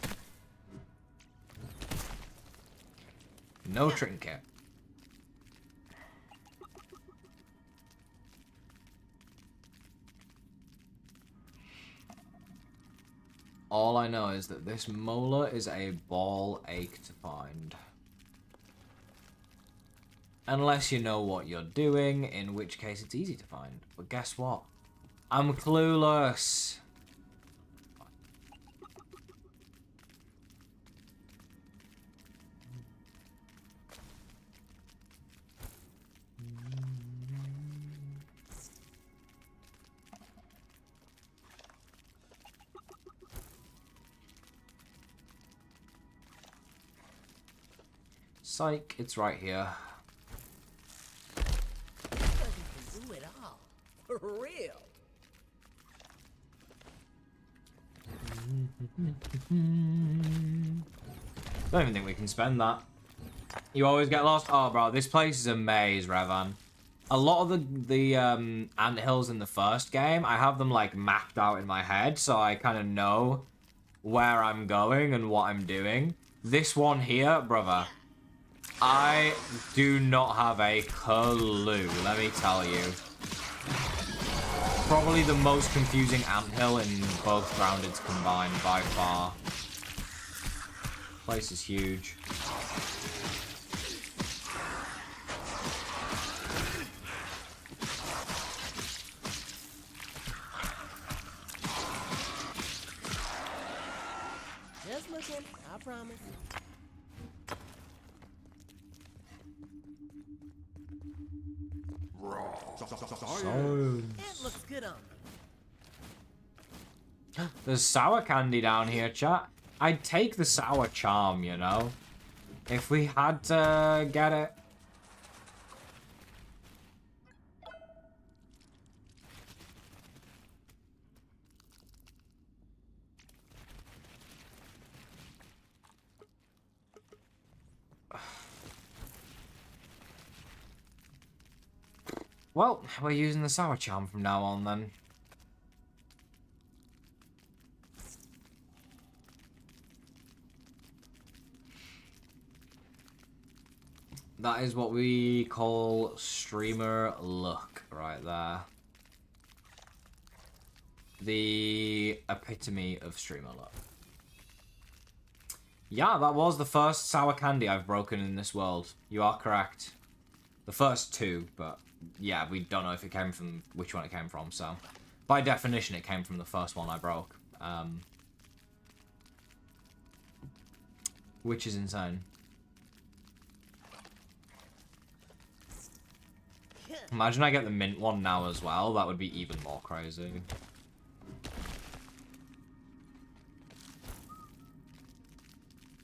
No trinket. All I know is that this molar is a ball ache to find. Unless you know what you're doing, in which case it's easy to find. But guess what? I'm clueless. Psych, it's right here. You can do it all. For real. Don't even think we can spend that. You always get lost? Oh, bro, this place is a maze, Revan. A lot of the anthills in the first game, I have them, like, mapped out in my head, so I kind of know where I'm going and what I'm doing. This one here, brother, I do not have a clue, let me tell you. Probably the most confusing anthill in both Groundeds combined, by far. Place is huge. Just looking, I promise. It looks good on me. There's sour candy down here, chat. I'd take the sour charm, you know? If we had to get it. Well, we're using the sour charm from now on, then. That is what we call streamer luck, right there. The epitome of streamer luck. Yeah, that was the first sour candy I've broken in this world. You are correct. The first two, but yeah, we don't know if it came from which one it came from, so by definition it came from the first one I broke. Which is insane. Imagine I get the mint one now as well, that would be even more crazy.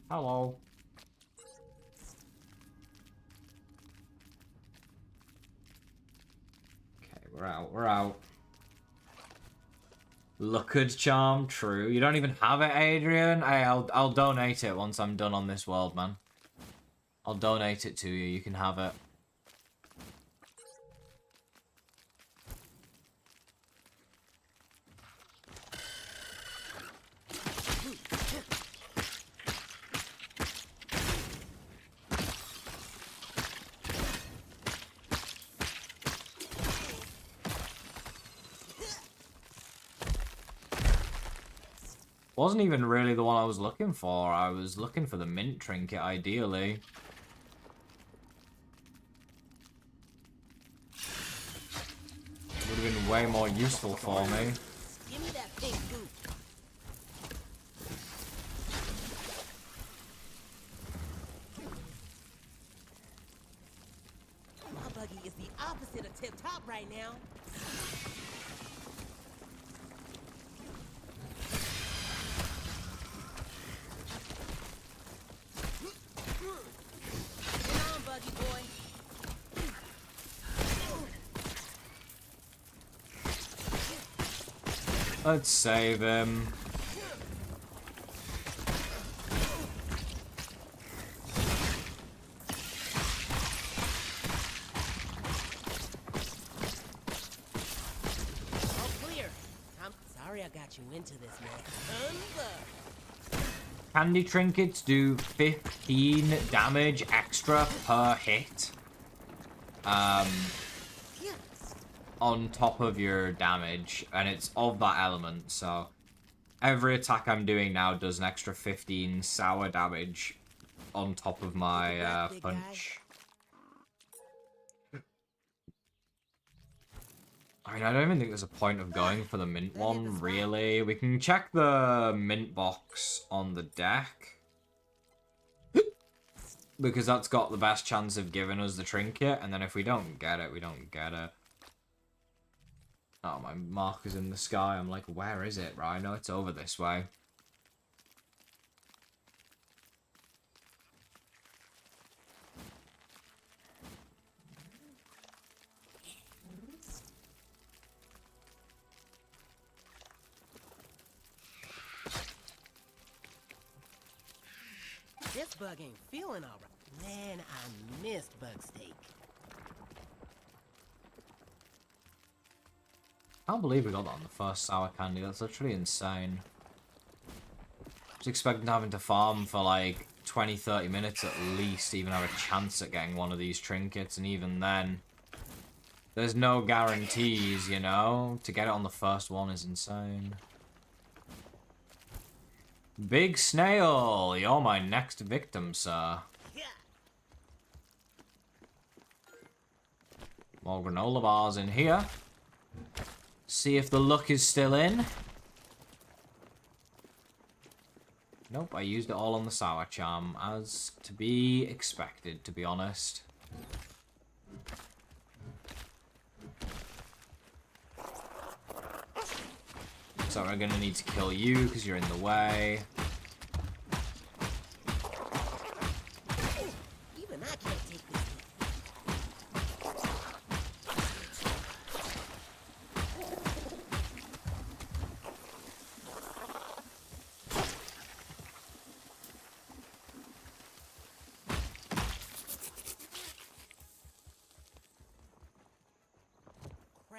Hello. Okay, we're out, we're out. Looked charm, true. You don't even have it, Adrian? Hey, I'll donate it once I'm done on this world, man. I'll donate it to you, you can have it. Wasn't even really the one I was looking for. I was looking for the mint trinket, ideally. Would have been way more useful for me. Give me that pink goop. My buggy is the opposite of tip top right now. Get on, buggy boy. Let's save him. All clear. I'm sorry I got you into this, man. Thumbs up. candy trinkets do 15 damage extra per hit. On top of your damage, and it's of that element, so every attack I'm doing now does an extra 15 sour damage on top of my punch. I mean, I don't even think there's a point of going for the mint one, really. We can check the mint box on the deck, because that's got the best chance of giving us the trinket, and then if we don't get it, we don't get it. Oh, my marker's in the sky. I'm like, where is it? Right, I know it's over this way. This bug ain't feeling alright. Man, I missed bug steak. I can't believe we got that on the first sour candy. That's literally insane. I was expecting having to farm for like 20-30 minutes at least to even have a chance at getting one of these trinkets, and even then, there's no guarantees, you know? To get it on the first one is insane. Big Snail, you're my next victim, sir. More granola bars in here. See if the luck is still in. Nope, I used it all on the sour charm, as to be expected, to be honest. So we're gonna need to kill you, because you're in the way. Even I can't take this.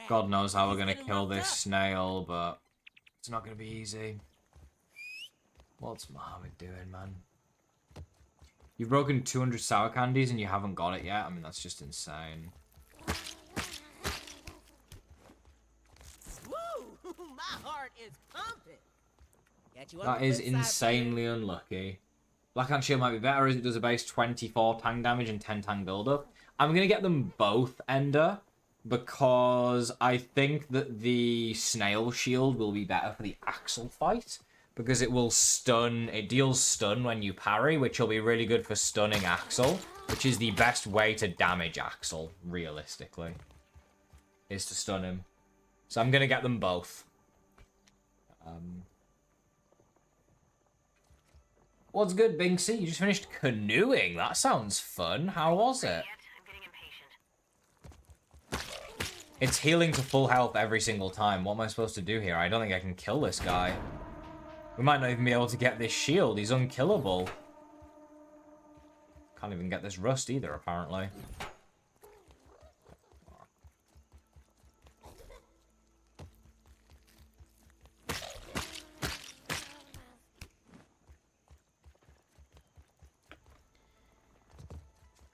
God knows how we're gonna kill this snail, but it's not gonna be easy. What's Mohammed doing, man? You've broken 200 sour candies and you haven't got it yet? I mean, that's just insane. Woo! My heart is pumping. Got you on That the is good side, insanely unlucky. Blackhand Shield might be better as it does a base 24 tang damage and 10 tang buildup. I'm gonna get them both, Ender, because I think that the Snail Shield will be better for the Axel fight, because it will stun, it deals stun when you parry, which will be really good for stunning Axel, which is the best way to damage Axel, realistically, is to stun him. So I'm gonna get them both. What's good, Binksy? You just finished canoeing. That sounds fun. How was it? I'm getting impatient. It's healing to full health every single time. What am I supposed to do here? I don't think I can kill this guy. We might not even be able to get this shield. He's unkillable. Can't even get this rust either, apparently.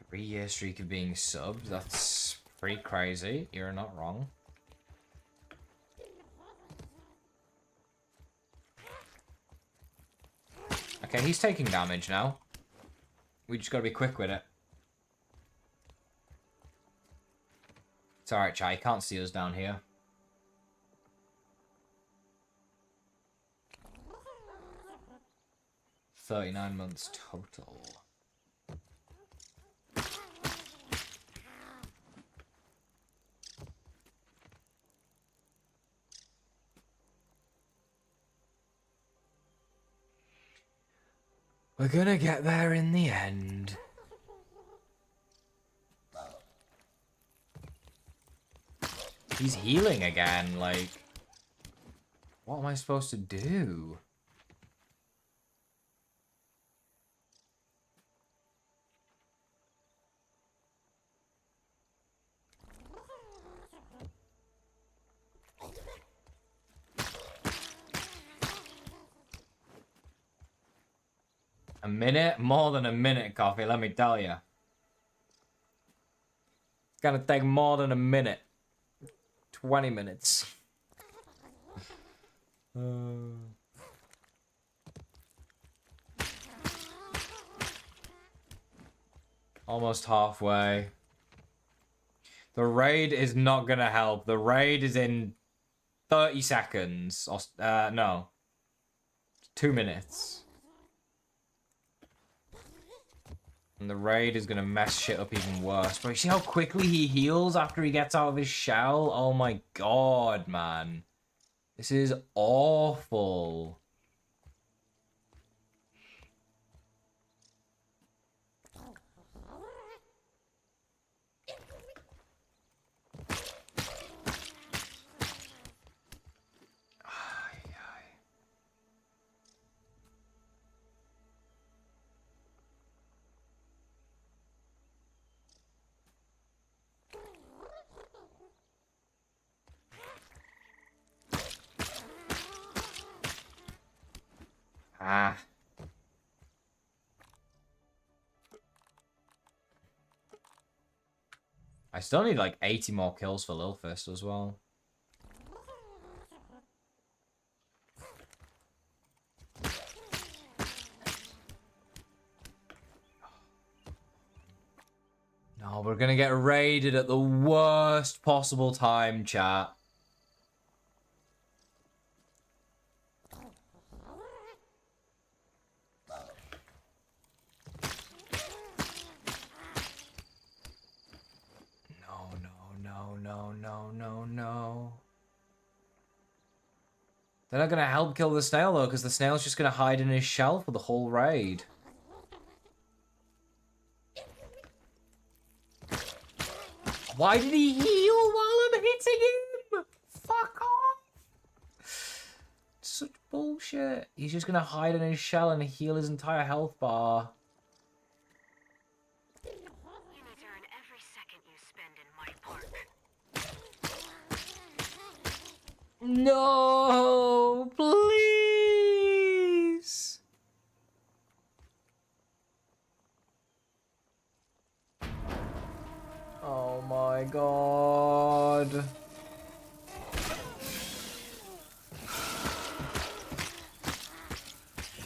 Three-year streak of being subbed. That's pretty crazy. You're not wrong. Okay, he's taking damage now. We just gotta be quick with it. It's alright, Chai. You can't see us down here. $39 months total. We're gonna get there in the end. He's healing again, like... What am I supposed to do? A minute? More than a minute, Coffee, let me tell you. It's gonna take more than a minute. 20 minutes. Almost halfway. The raid is not gonna help. The raid is in 30 seconds. Or, no. 2 minutes. And the raid is gonna mess shit up even worse. But you see how quickly he heals after he gets out of his shell? Oh my god, man. This is awful. Ah. I still need like 80 more kills for Lil Fist as well. No, we're gonna get raided at the worst possible time, chat. No. They're not gonna help kill the snail though, because the snail's just gonna hide in his shell for the whole raid. Why did he heal while I'm hitting him? Fuck off! Such bullshit. He's just gonna hide in his shell and heal his entire health bar. You need to earn every second you spend in my park. No, please. Oh my god.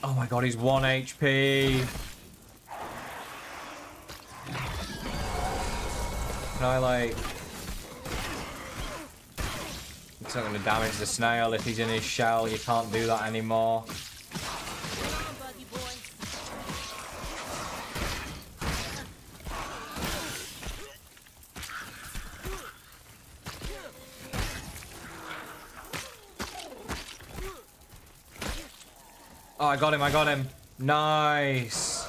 Oh my god, he's 1 HP. Can I like... It's not going to damage the snail if he's in his shell. You can't do that anymore. Oh, I got him. Nice.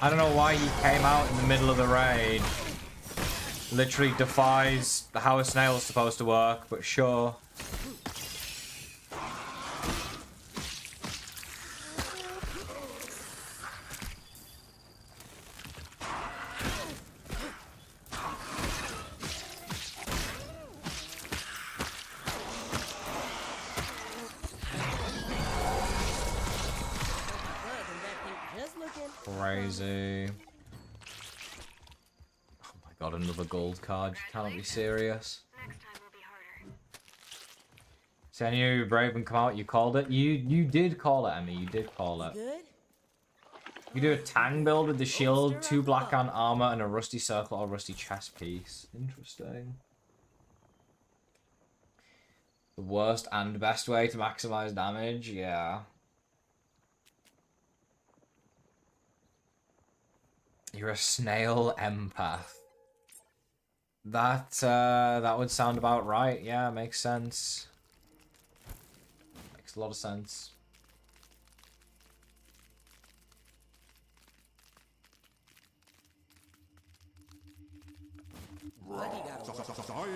I don't know why he came out in the middle of the raid. Literally defies how a snail is supposed to work, but sure. Crazy. Oh my god, another gold card. You cannot be serious. Next time will be harder. So I knew Brave and come out, you called it. You did call it, Emmy. You did call it. Good? You do a Tang build with the shield, 2 black ant armor, and a rusty circle or rusty chest piece. Interesting. The worst and best way to maximize damage? Yeah. You're a snail empath. That would sound about right. Yeah, makes sense. Makes a lot of sense. Buddy got a party.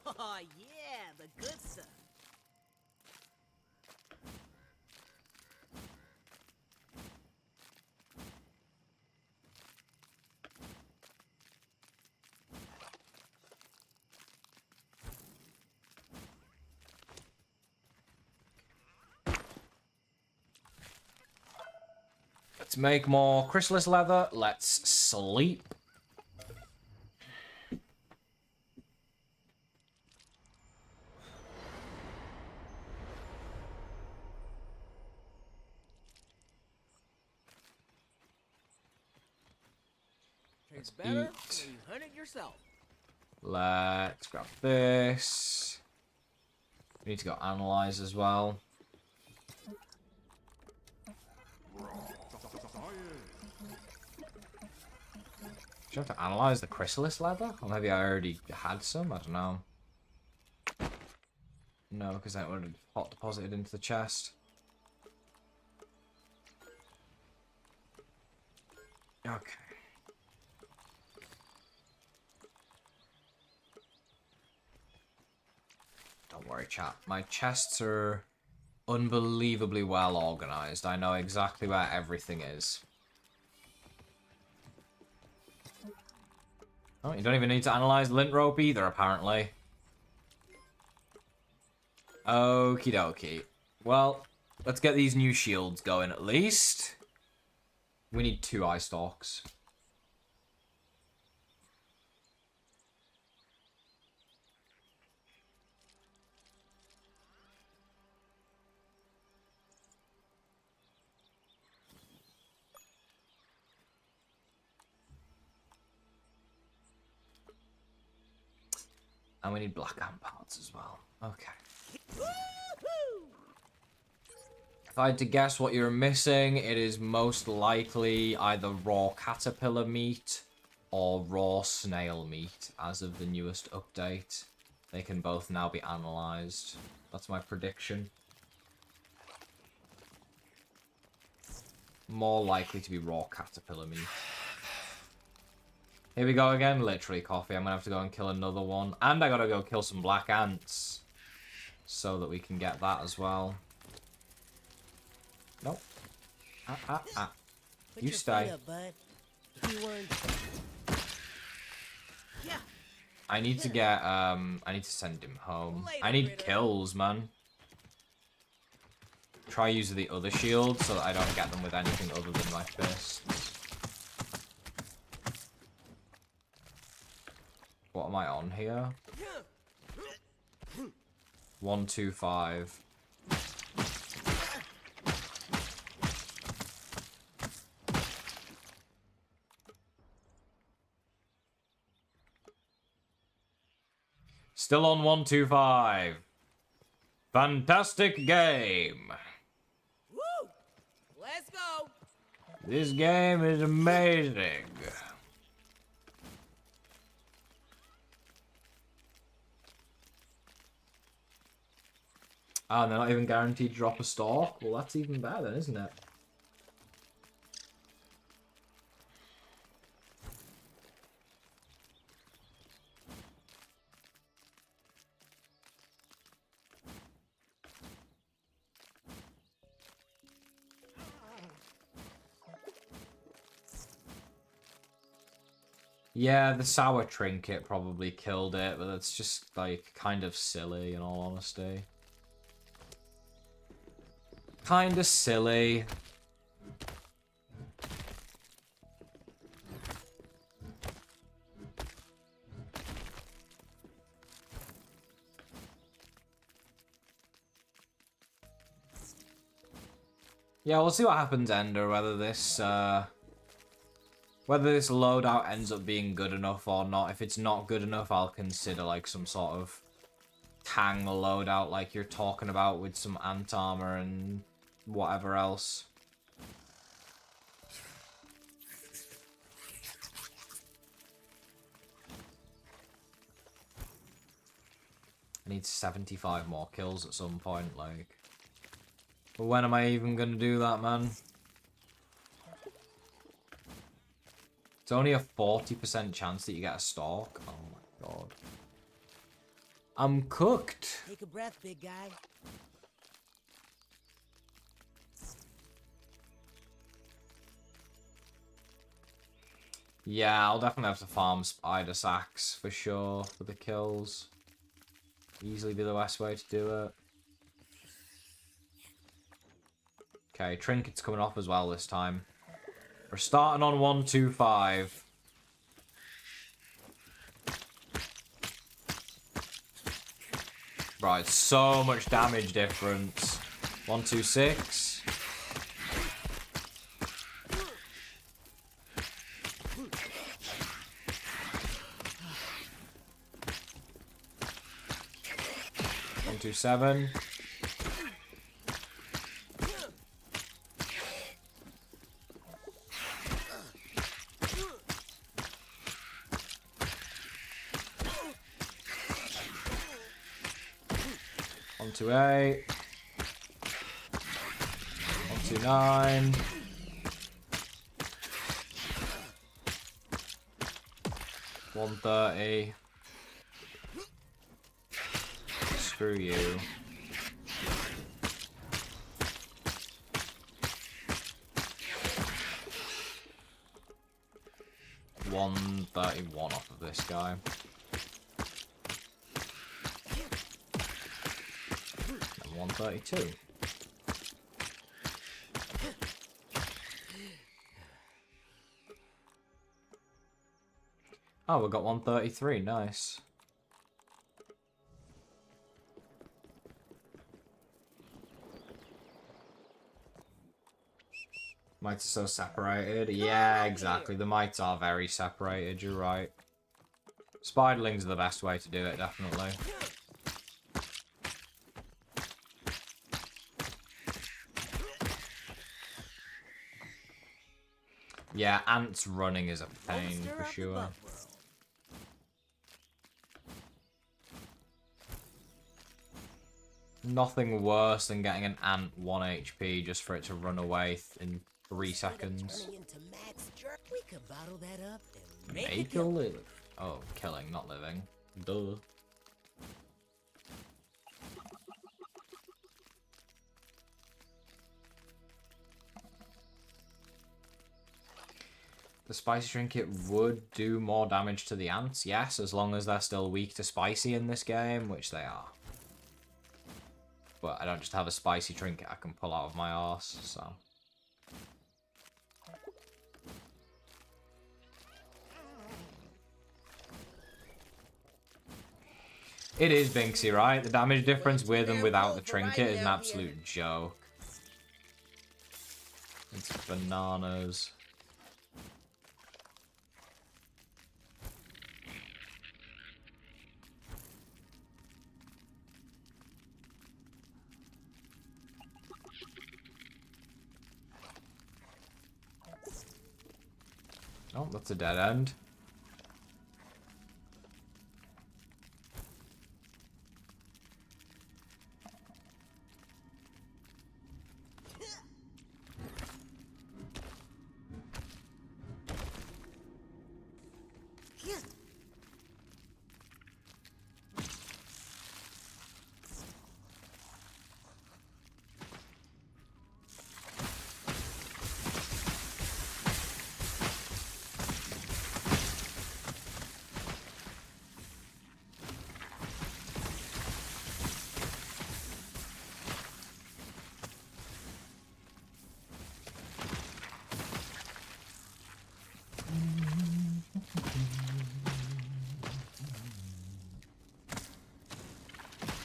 Oh, yeah, the good stuff. Let's make more chrysalis leather. Let's sleep. It's better when Eat. you hunt it yourself. Let's grab this. We need to go analyze as well. Do you have to analyze the chrysalis leather? Or maybe I already had some? I don't know. No, because that would have hot deposited into the chest. Okay. Don't worry, chat. My chests are unbelievably well organized. I know exactly where everything is. Oh, you don't even need to analyze lint rope either, apparently. Okie dokie. Well, let's get these new shields going at least. We need 2 eye stalks. And we need black ant parts as well. Okay. If I had to guess what you're missing, it is most likely either raw caterpillar meat or raw snail meat as of the newest update. They can both now be analysed. That's my prediction. More likely to be raw caterpillar meat. Here we go again, literally coffee. I'm gonna have to go and kill another one. And I gotta go kill some black ants. So that we can get that as well. Nope. Put You your stay. feet up, bud. If you weren't... Yeah. I need to get, I need to send him home. I need kills, man. Try using the other shield so that I don't get them with anything other than my fists. What am I on here? 125. Still on 125. Fantastic game. Woo! Let's go. This game is amazing. Oh, they're not even guaranteed to drop a stalk? Well, that's even better then, isn't it? Yeah, the sour trinket probably killed it, but that's just, like, kind of silly, in all honesty. Kinda silly. Yeah, we'll see what happens, Ender, whether this loadout ends up being good enough or not. If it's not good enough, I'll consider, like, some sort of Tang loadout like you're talking about with some ant armor and whatever else. I need 75 more kills at some point, like. But when am I even gonna do that, man? It's only a 40% chance that you get a stalk. Oh my god. I'm cooked. Take a breath, big guy. Yeah, I'll definitely have to farm spider sacks for sure for the kills. Easily be the best way to do it. Okay, trinket's coming off as well this time. We're starting on 125. Right, so much damage difference. 126. One, 2, 7. To 8. 1, 2, 9. 130. Screw you. $131 off of this guy. And 132. Oh, we got 133. Nice. Mites are so separated. Yeah, exactly. The mites are very separated. You're right. Spiderlings are the best way to do it, definitely. Yeah, ants running is a pain for sure. Nothing worse than getting an ant 1 HP just for it to run away in 3 seconds. We could bottle that up and make Make a live. Oh, killing, not living. Duh. The spicy trinket would do more damage to the ants, yes, as long as they're still weak to spicy in this game, which they are. But I don't just have a spicy trinket I can pull out of my arse, so. It is Binksy, right? The damage difference with and without the trinket is an absolute joke. It's bananas. Oh, that's a dead end.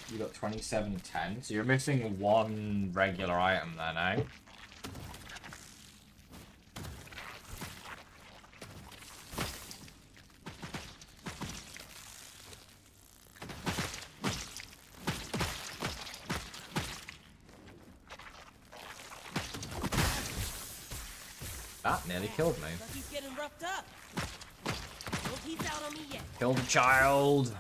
You got 2710, so you're missing 1 regular item then, eh? That nearly killed me. He's getting roughed up. Don't peace out on me yet. Killed a child.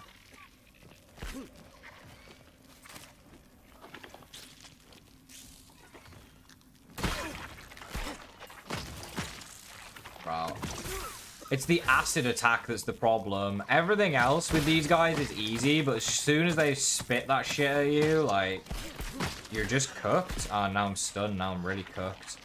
Bro. It's the acid attack that's the problem. Everything else with these guys is easy, but as soon as they spit that shit at you, like, you're just cooked. Ah, now I'm stunned. Now I'm really cooked.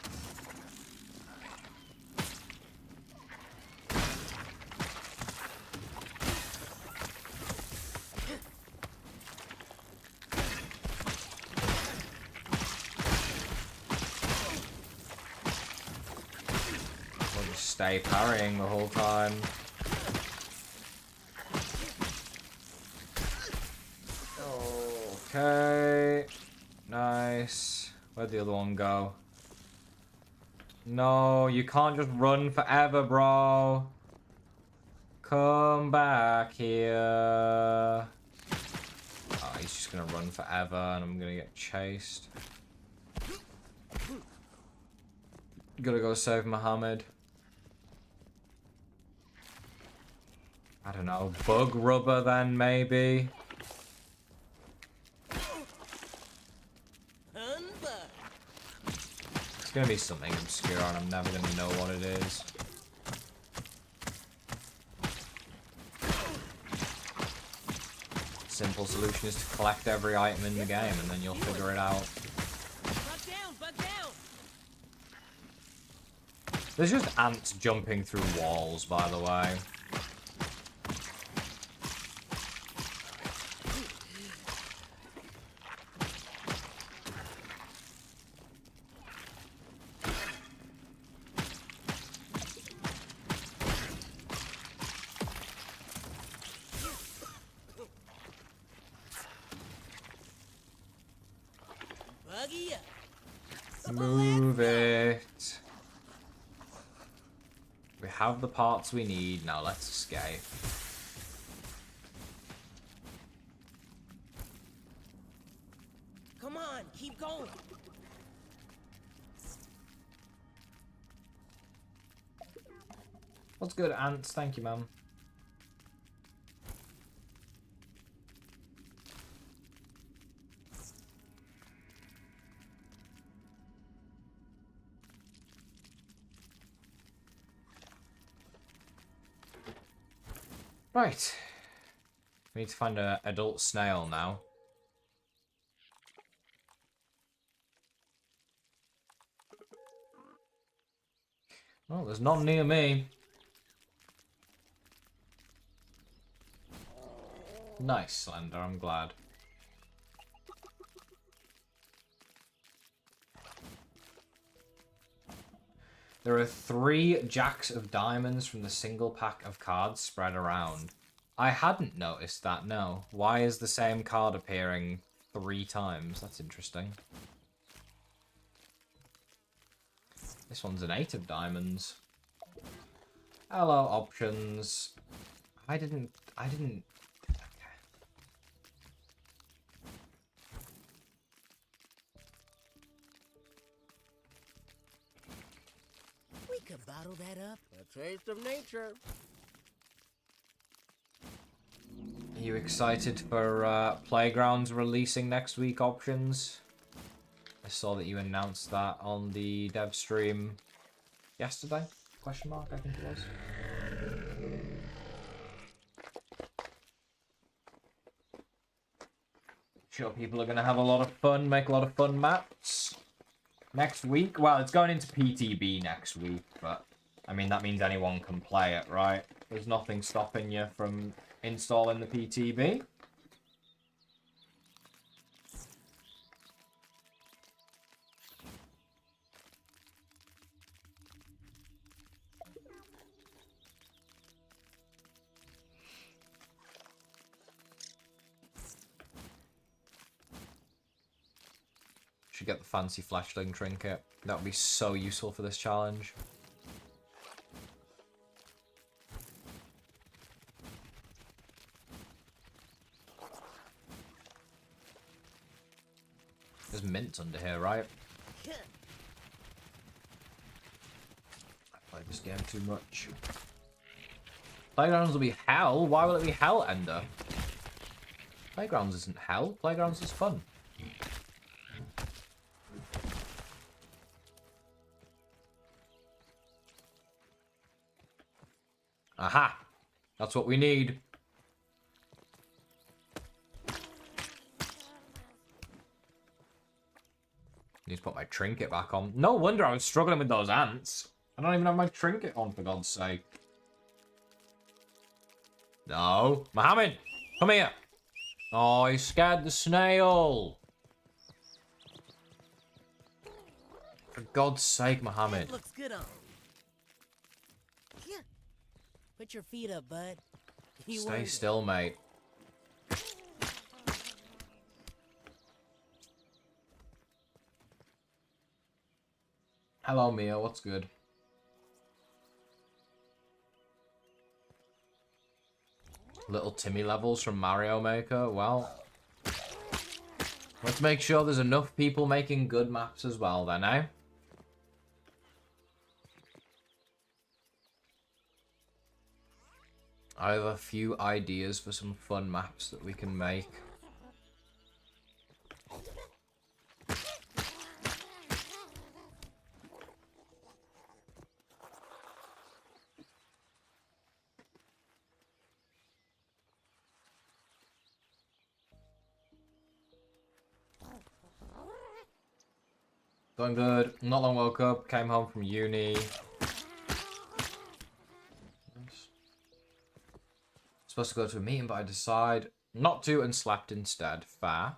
just stay parrying the whole time. Okay. Nice. Where'd the other one go? No, you can't just run forever, bro. Come back here. Oh, he's just gonna run forever and I'm gonna get chased. Gotta go save Muhammad. I don't know, bug rubber then maybe? It's gonna be something obscure and I'm never gonna know what it is. Simple solution is to collect every item in the game and then you'll figure it out. Bug down! There's just ants jumping through walls, by the way. Buggy up. Move it. We have the parts we need. Now let's escape. Come on, keep going. What's good, ants? Thank you, ma'am. Right. We need to find an adult snail now. Oh, there's none near me. Nice, Slender, I'm glad. There are 3 jacks of diamonds from the single pack of cards spread around. I hadn't noticed that, no. Why is the same card appearing 3 times? That's interesting. This one's an 8 of diamonds. Hello, options. I didn't... We could bottle that up. A taste of nature. Are you excited for Playgrounds releasing next week, options? I saw that you announced that on the dev stream yesterday? Question mark, I think it was. Sure, people are going to have a lot of fun, make a lot of fun maps. Next week? Well, it's going into PTB next week, but... I mean, that means anyone can play it, right? There's nothing stopping you from installing the PTB. Should get the fancy flashling trinket. That would be so useful for this challenge. There's mint under here, right? I played this game too much. Playgrounds will be hell? Why will it be hell, Ender? Playgrounds isn't hell. Playgrounds is fun. Aha! That's what we need. Need to put my trinket back on. No wonder I was struggling with those ants. I don't even have my trinket on, for God's sake. No. Mohammed! Come here! Oh, he scared the snail! For God's sake, Mohammed. Looks good on. Put your feet up, bud. You Stay earned it. still, mate. Hello, Mia. What's good? Little Timmy levels from Mario Maker. Well, let's make sure there's enough people making good maps as well then, eh? I have a few ideas for some fun maps that we can make. Going good. Not long woke up, came home from uni. Supposed to go to a meeting, but I decide not to and slept instead. Fair.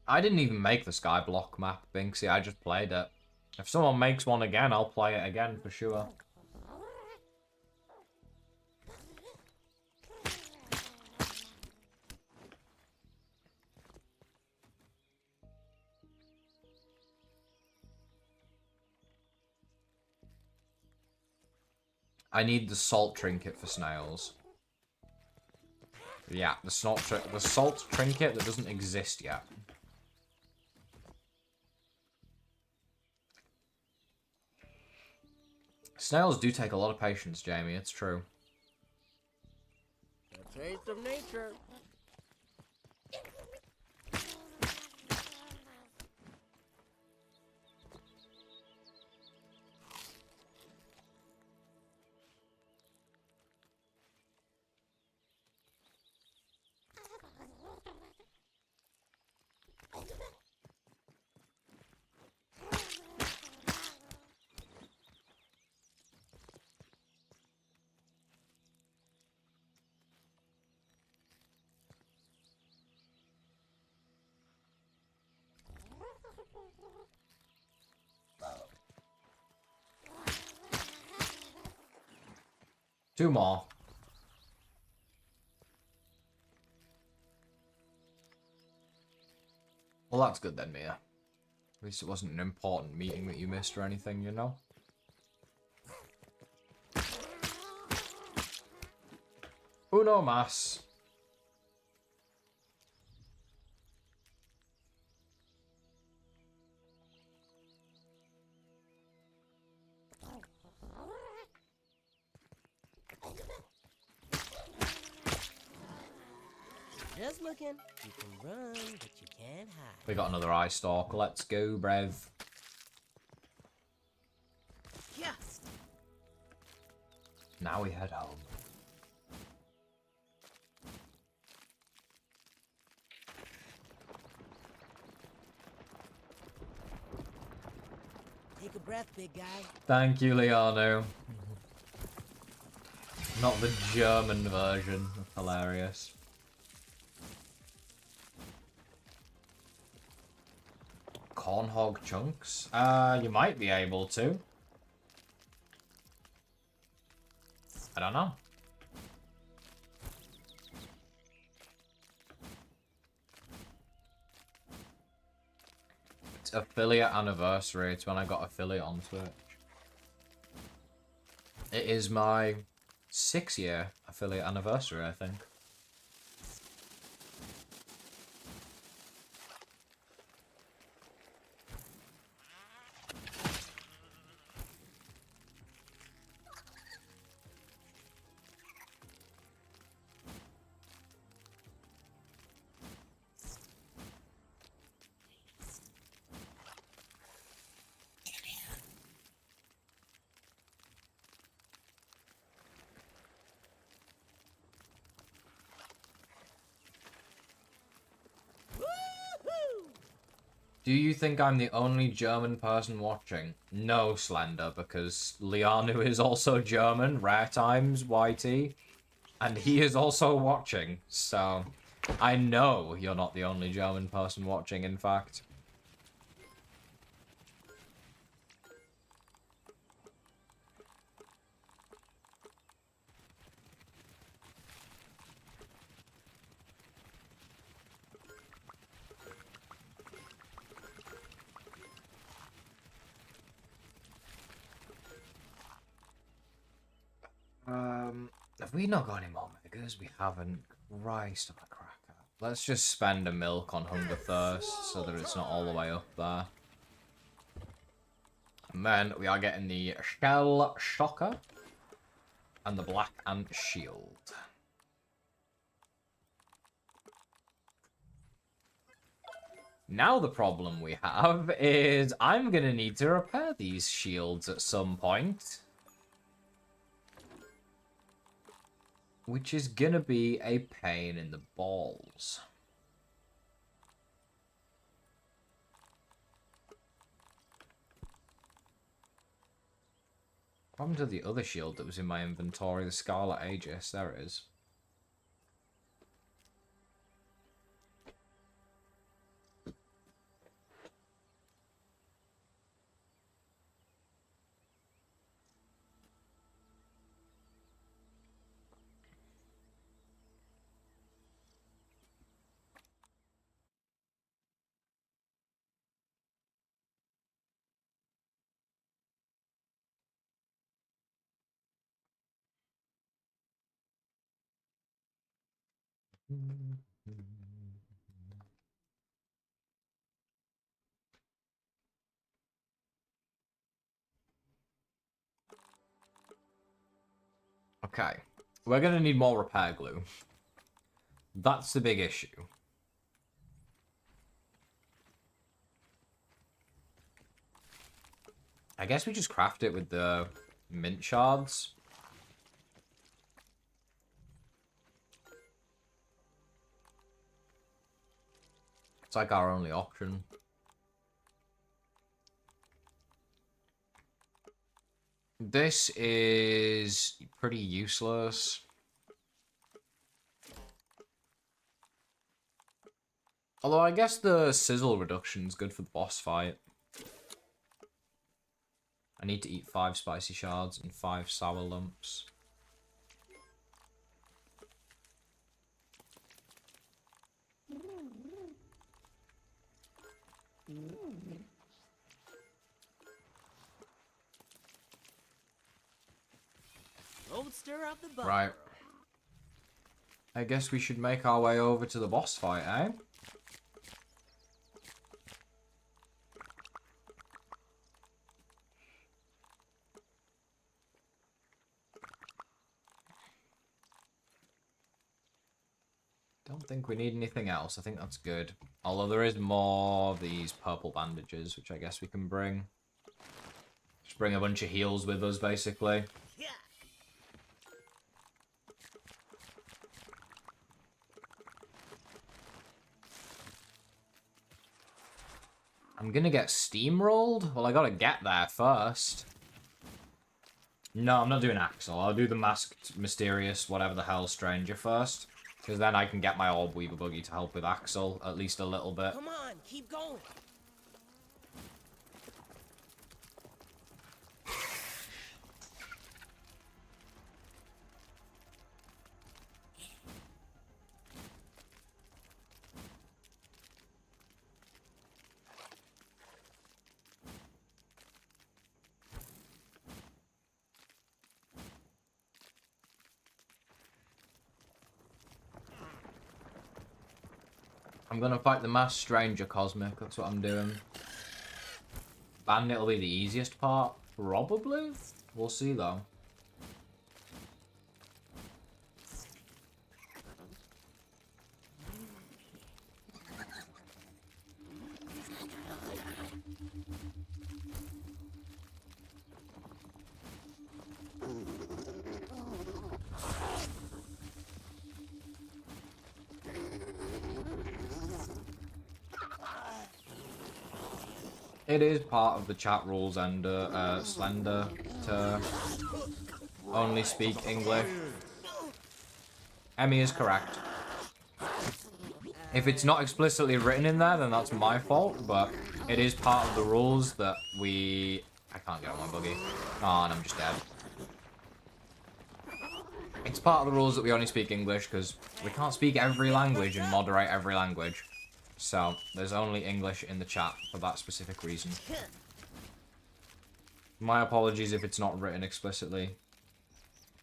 I didn't even make the Skyblock map, Binksy. I just played it. If someone makes one again, I'll play it again for sure. I need the salt trinket for snails. Yeah, the salt trinket that doesn't exist yet. Snails do take a lot of patience, Jamie. It's true. A taste of nature. Two more. Well, that's good then, Mia. At least it wasn't an important meeting that you missed or anything, you know? Uno mas. Just looking. You can run, but you can't hide. We got another eye stalk. Let's go, Brev. Yes. Now we head home. Take a breath, big guy. Thank you, Leano. Not the German version. That's hilarious. Corn hog chunks? You might be able to. I don't know. It's affiliate anniversary. It's when I got affiliate on Twitch. It is my 6-year affiliate anniversary, I think. Do you think I'm the only German person watching? No, Slender, because Lianu is also German, Rare Times YT, and he is also watching, so I know you're not the only German person watching, in fact. Have we not got any more megas? We haven't. Christ on a cracker. Let's just spend a milk on Hunger Thirst so that it's not all the way up there. And then we are getting the Shell Shocker and the Black Ant Shield. Now the problem we have is I'm going to need to repair these shields at some point. Which is gonna be a pain in the balls. What happened to the other shield that was in my inventory? The Scarlet Aegis. There it is. Okay. We're going to need more repair glue. That's the big issue. I guess we just craft it with the mint shards. It's like our only option. This is pretty useless. Although I guess the sizzle reduction is good for the boss fight. I need to eat 5 spicy shards and 5 sour lumps. Roadster of the boat. Right. I guess we should make our way over to the boss fight, eh? Don't think we need anything else. I think that's good. Although there is more of these purple bandages, which I guess we can bring. Just bring a bunch of heals with us, basically. Yeah. I'm gonna get steamrolled? Well, I gotta get there first. No, I'm not doing Axel. I'll do the Masked Mysterious, whatever the hell, Stranger first. Because then I can get my Orb Weaver Buggy to help with Axel, at least a little bit. Come on, keep going. I'm gonna fight the Masked Stranger Cosmic, that's what I'm doing. Bandit will be the easiest part, probably? We'll see though. It is part of the chat rules and Slender to only speak English. Emmy is correct. If it's not explicitly written in there, then that's my fault, but it is part of the rules that we... I can't get on my buggy. Oh, and I'm just dead. It's part of the rules that we only speak English, because we can't speak every language and moderate every language. So, there's only English in the chat for that specific reason. My apologies if it's not written explicitly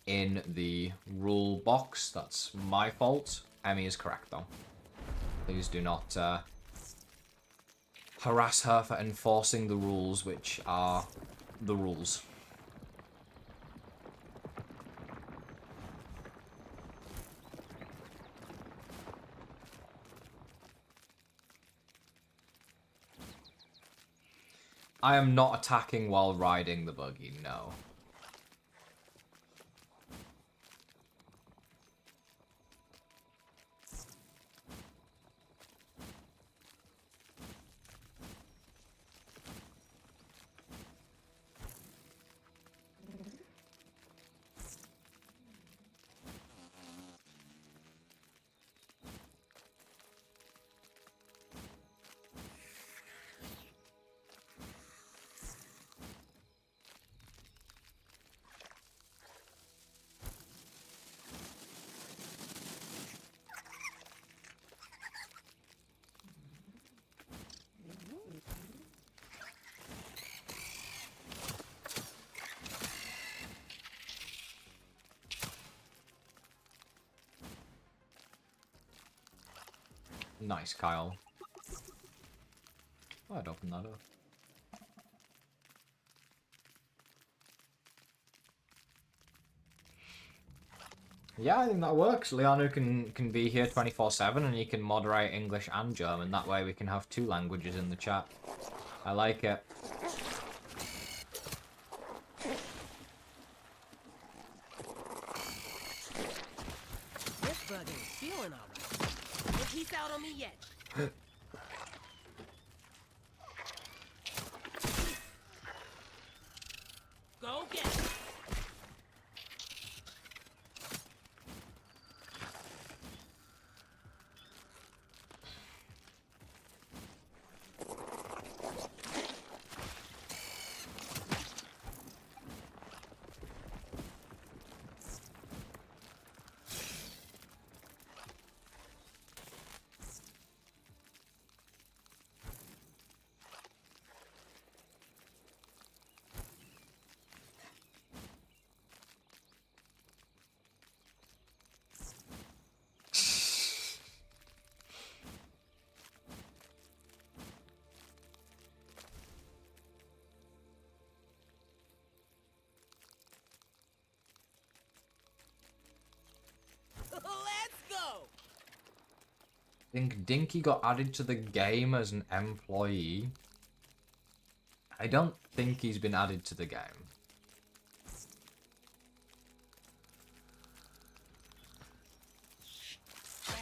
in the rule box. That's my fault. Emmy is correct, though. Please do not harass her for enforcing the rules, which are the rules. I am not attacking while riding the buggy, no. Nice, Kyle. Oh, I'd open that up. Yeah, I think that works. Lianu can be here 24/7 and he can moderate English and German. That way we can have two languages in the chat. I like it. This bug ain't feeling alright. No peace out on me yet. Go get it. Let's go. I think Dinky got added to the game as an employee. I don't think he's been added to the game. Crap.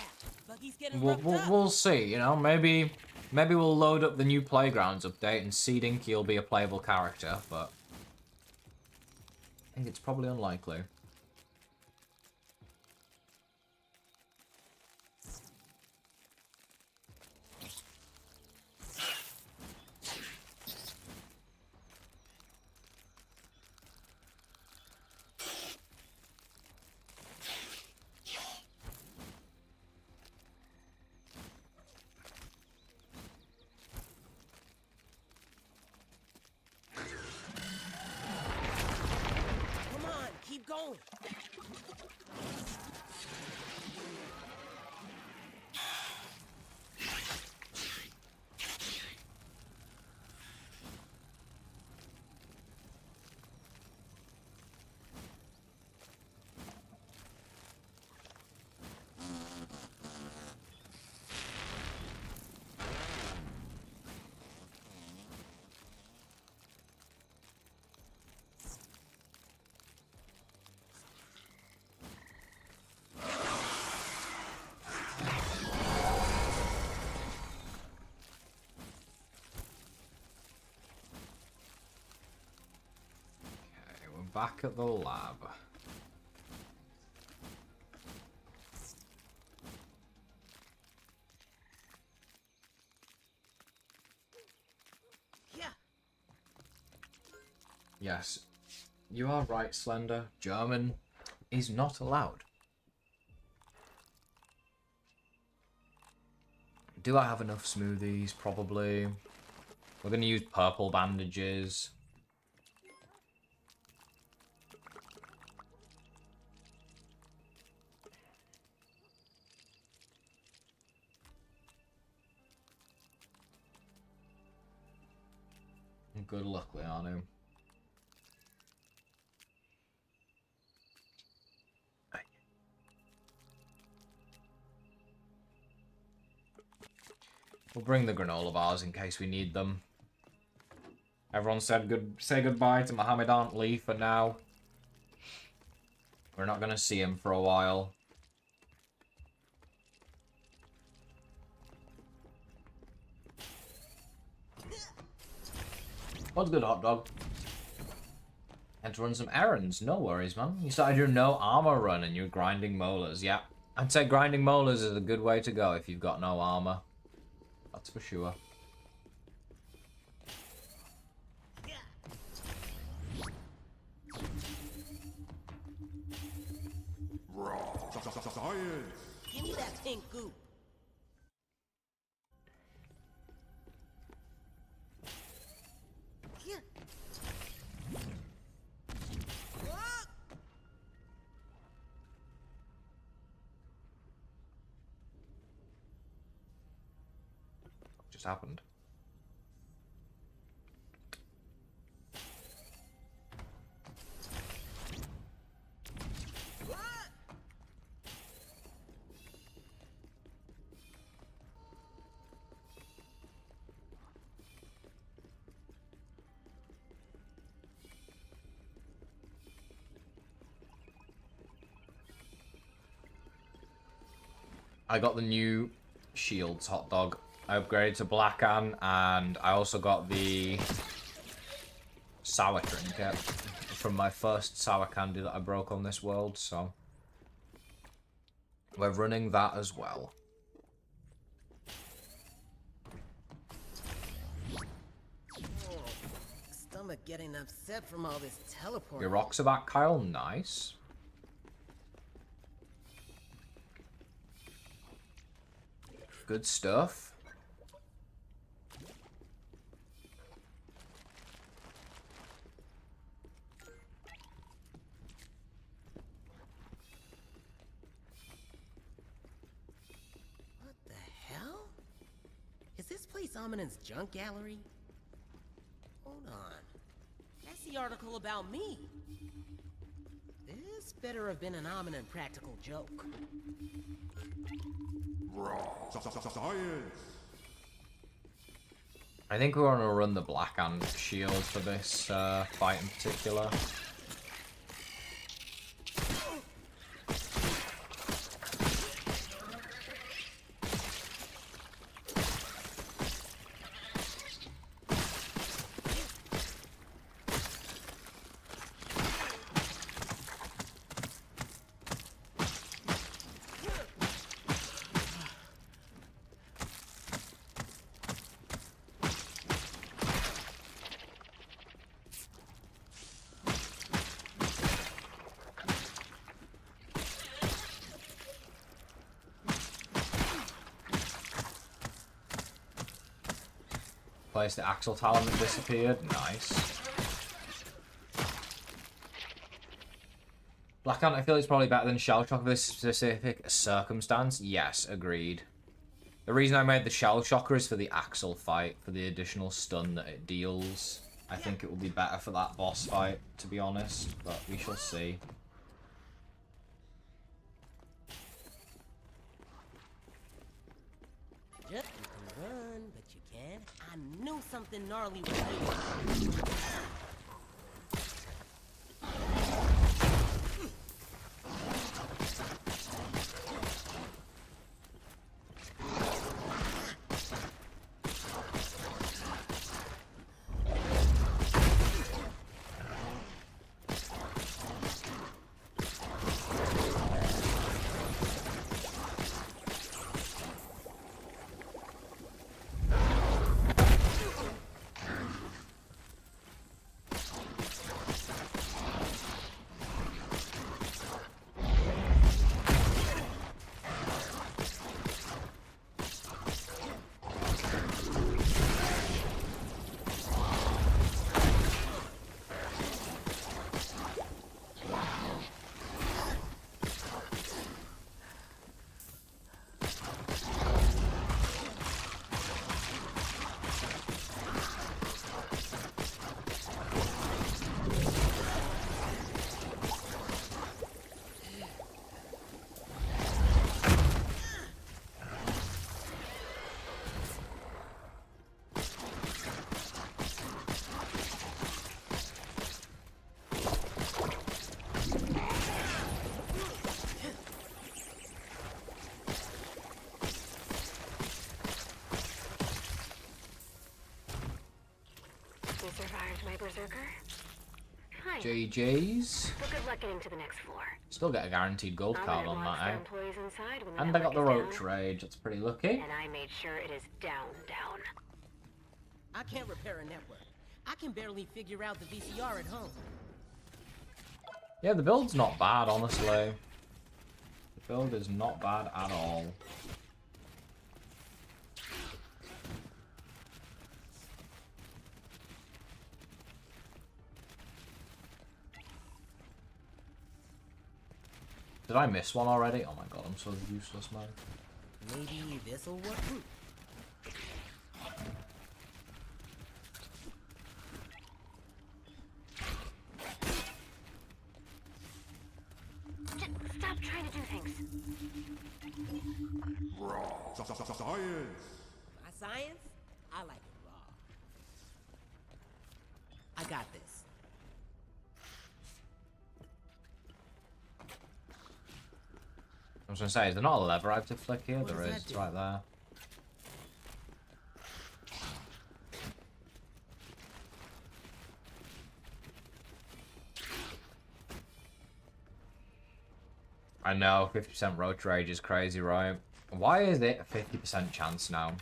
Buggy's getting roughed up. We'll see, you know, maybe we'll load up the new Playgrounds update and see Dinky will be a playable character, but I think it's probably unlikely. Come on, keep going. back at the lab. Yeah. Yes, you are right, Slender. German is not allowed. Do I have enough smoothies? Probably. We're going to use purple bandages. Good luck, Leonu. We'll bring the granola bars in case we need them. Everyone say goodbye to Mohammed Aunt Lee for now. We're not going to see him for a while. What's good, hot dog? Had to run some errands. No worries, man. You started your no armor run and you're grinding molars. Yeah, I'd say grinding molars is a good way to go if you've got no armor. That's for sure. Science! Give me that pink goop. Yeah. What just happened? I got the new shields, hot dog. I upgraded to Blackan, and I also got the sour trinket from my first sour candy that I broke on this world, so we're running that as well. Stomach getting upset from all this teleport. Your rocks are back, Kyle. Nice. Good stuff. What the hell? Is this place Aminen's junk gallery? Hold on. That's the article about me. This better have been an Aminen practical joke. Science! I think we're going to run the Blackan shield for this fight in particular. Place the Axel Talon that disappeared. Nice. Blackan, I feel it's probably better than Shell Shock for this specific circumstance. Yes, agreed. The reason I made the Shell Shocker is for the Axel fight, for the additional stun that it deals. I think it will be better for that boss fight, to be honest, but we shall see. Yep, you can run, but you can't. I knew something gnarly was here. fine. GG's. Well, good luck getting to the next floor. Still get a guaranteed gold card on locks that, their eh? employees inside when the And I got the network is roach down, rage. That's pretty lucky. and I made sure it is down. I can't repair a network. I can barely figure out the VCR at home. Yeah, the build's not bad, honestly. The build is not bad at all. Did I miss one already? Oh my god, I'm so useless, man. Maybe this'll work. Stop trying to do things. Science! My science? I like it raw. I got this. I was gonna say, is there not a lever I have to flick here? What There does is, that it's do? right there. I know, 50% roach rage is crazy, right? Why is it a 50% chance now?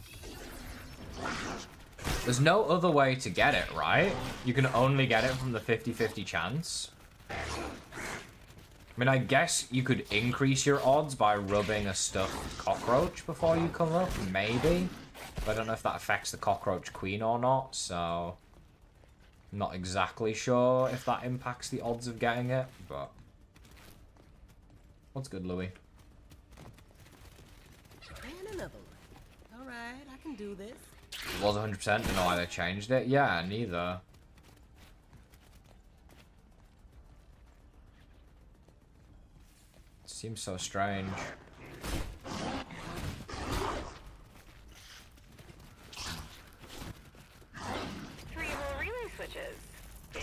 There's no other way to get it, right? You can only get it from the 50-50 chance. I mean, I guess you could increase your odds by rubbing a stuffed cockroach before you come up, maybe. But I don't know if that affects the cockroach queen or not, so... I'm not exactly sure if that impacts the odds of getting it, but... What's good, Louis? And another one. Alright, I can do this. It was 100%, don't know why they changed it. Yeah, neither. Seems so strange. Three whole relay switches. Damn.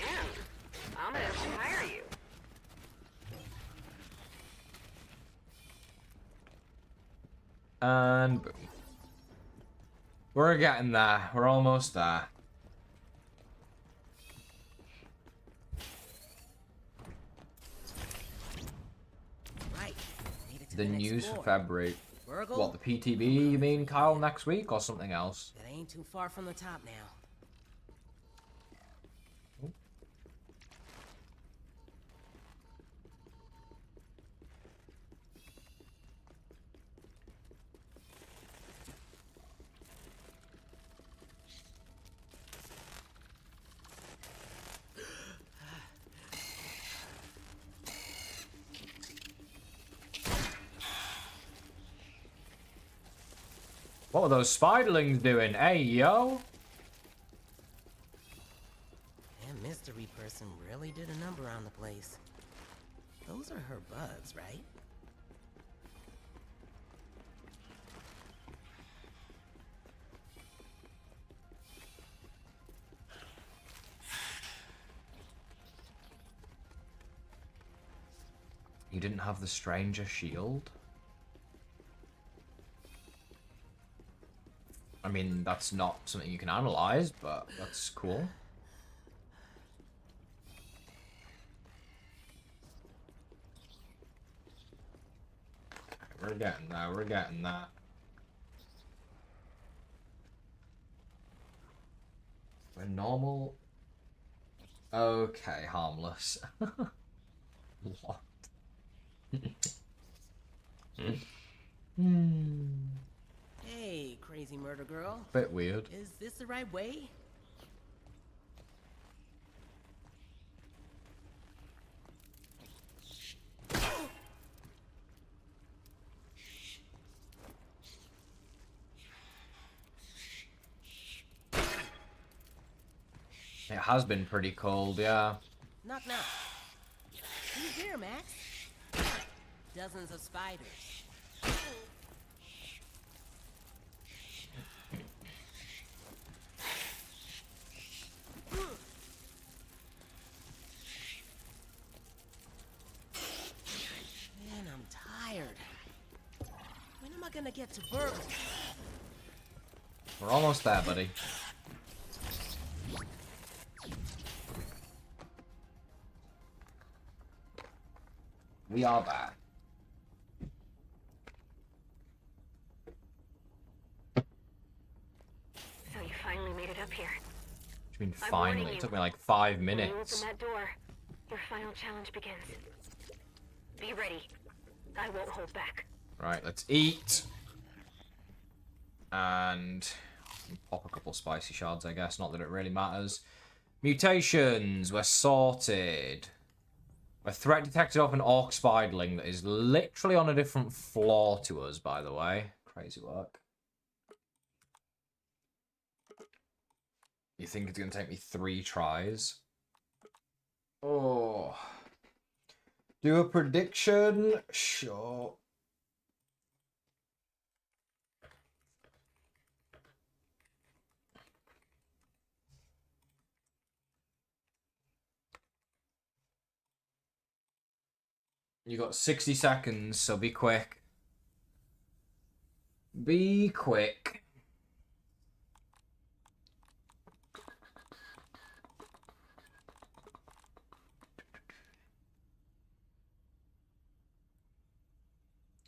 Ominous should hire you. And boom. We're getting there. We're almost there. Right. Made it to The next news floor. for February. Burgle? What, the PTB you mean, Kyle, next week or something else? That ain't too far from the top now. What were those spiderlings doing? Hey, yo! That mystery person really did a number on the place. Those are her bugs, right? You didn't have the stranger shield? I mean, that's not something you can analyze, but that's cool. We're getting there, we're getting that. We're normal. Okay, harmless. What? Hey, crazy murder girl. Bit weird. Is this the right way? It has been pretty cold, yeah. Knock knock. Who's here, Max? Dozens of spiders. Man, I'm tired. When am I gonna get to Burgle? We're almost there, buddy. We are back. So you finally made it up here. What do you mean I'm finally? warning It you. took me like 5 When you minutes. open that door, your final challenge begins. Be ready. I won't hold back. Right, let's eat. And pop a couple spicy shards, I guess. Not that it really matters. Mutations. We're sorted. A threat detected off an orc spiderling that is literally on a different floor to us, by the way. Crazy work. You think it's going to take me 3 tries? Oh. Do a prediction? Sure. You got 60 seconds, so be quick. Be quick.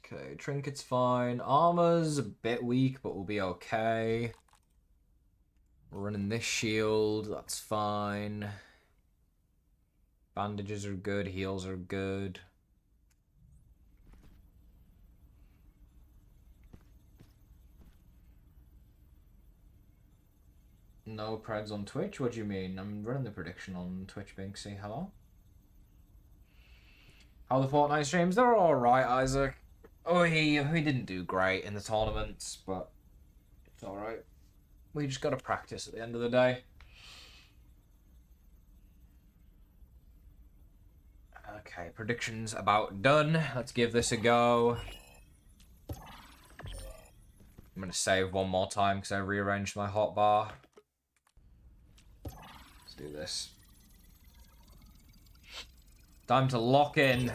Okay, trinket's fine. Armor's a bit weak, but we'll be okay. We're running this shield, that's fine. Bandages are good, heals are good. No preds on Twitch? What do you mean? I'm running the prediction on Twitch, Binksy. Hello? How the Fortnite streams? They're alright, Isaac. Oh, he didn't do great in the tournaments, but it's alright. We just gotta practice at the end of the day. Okay, predictions about done. Let's give this a go. I'm gonna save one more time because I rearranged my hotbar. Let's do this. Time to lock in.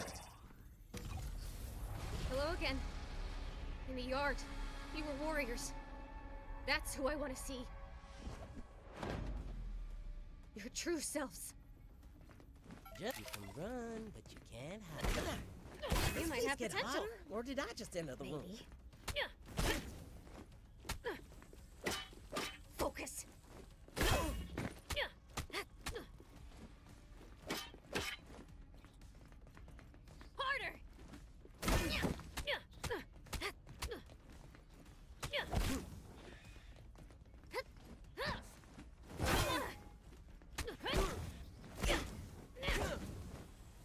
Hello again. In the yard. You were warriors. That's who I want to see. Your true selves. Just you can run, but you can't hide. You might have get potential. hotter, or did I just enter the room? Maybe. Focus. Harder.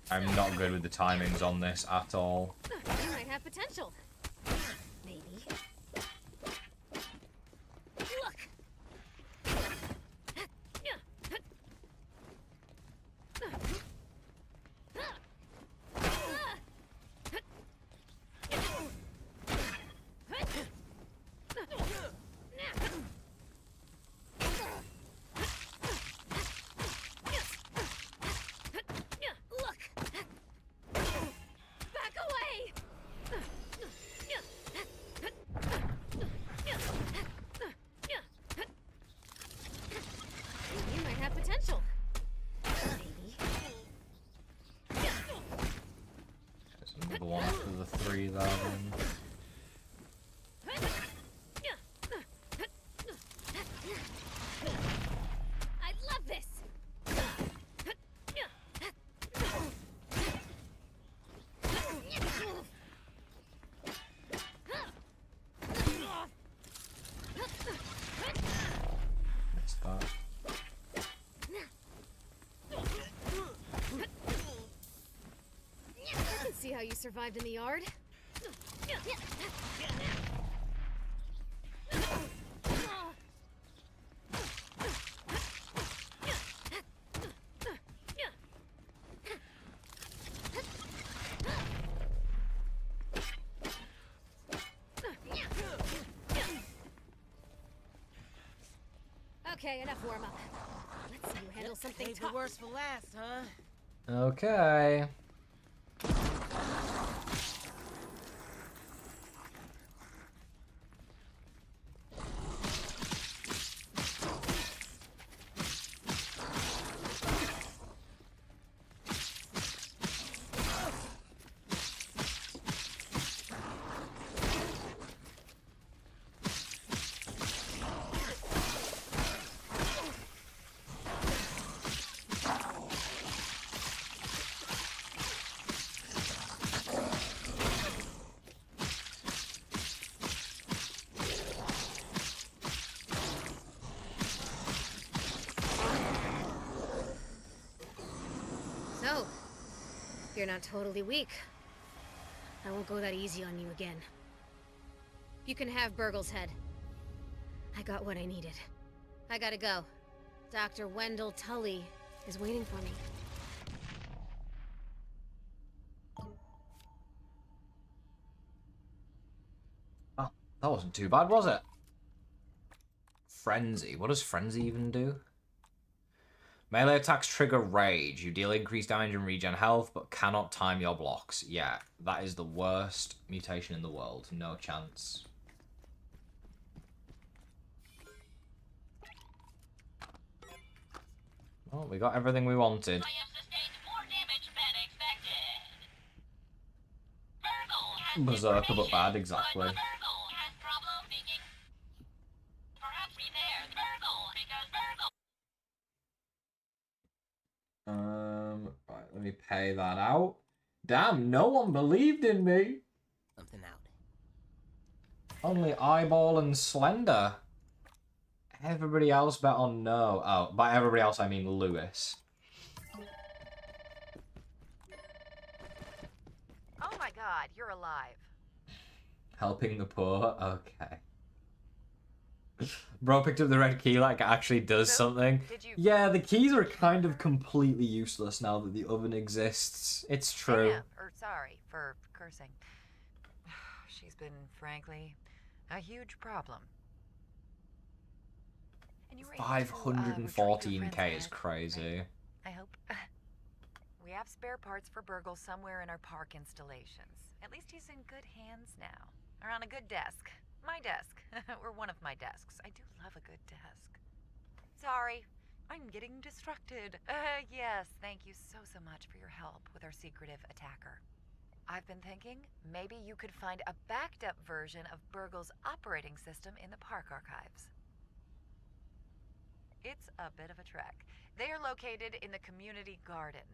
I'm not good with the timings on this at all. You might have potential. Maybe. Look. Look. Back away. You might have potential. Maybe. There's another one after the 3 there then. I love this. Missed that. I can see how you survived in the yard. Okay, enough warm up. Let's see you handle something Save the tough. worst for last, huh? Okay. So, you're not totally weak. I won't go that easy on you again. You can have Burgle's head. I got what I needed. I gotta go. Dr. Wendell Tully is waiting for me. Oh, that wasn't too bad, was it? Frenzy. What does Frenzy even do? Melee attacks trigger rage. You deal increased damage and regen health, but cannot time your blocks. Yeah, that is the worst mutation in the world. No chance. Well, we got everything we wanted. Berserker, but bad, exactly. Right, let me pay that out. Damn, no one believed in me. Something out. Only Eyeball and Slender. Everybody else bet on no. Oh, by everybody else I mean Lewis. Oh my god, you're alive. Helping the poor? Okay. Bro picked up the red key like it actually does So, something. did you- Yeah, the keys are kind of completely useless now that the oven exists. It's true. Damn, or sorry for cursing. She's been, frankly, a huge problem. And you were able to, retrieve your 514k friend's is head, crazy. right? I hope. We have spare parts for Burgle somewhere in our park installations. At least he's in good hands now. Or on a good desk. My desk. Or one of my desks. I do love a good desk. Sorry, I'm getting distracted. Yes, thank you so much for your help with our secretive attacker. I've been thinking maybe you could find a backed up version of Burgle's operating system in the park archives. It's a bit of a trek. They are located in the community garden.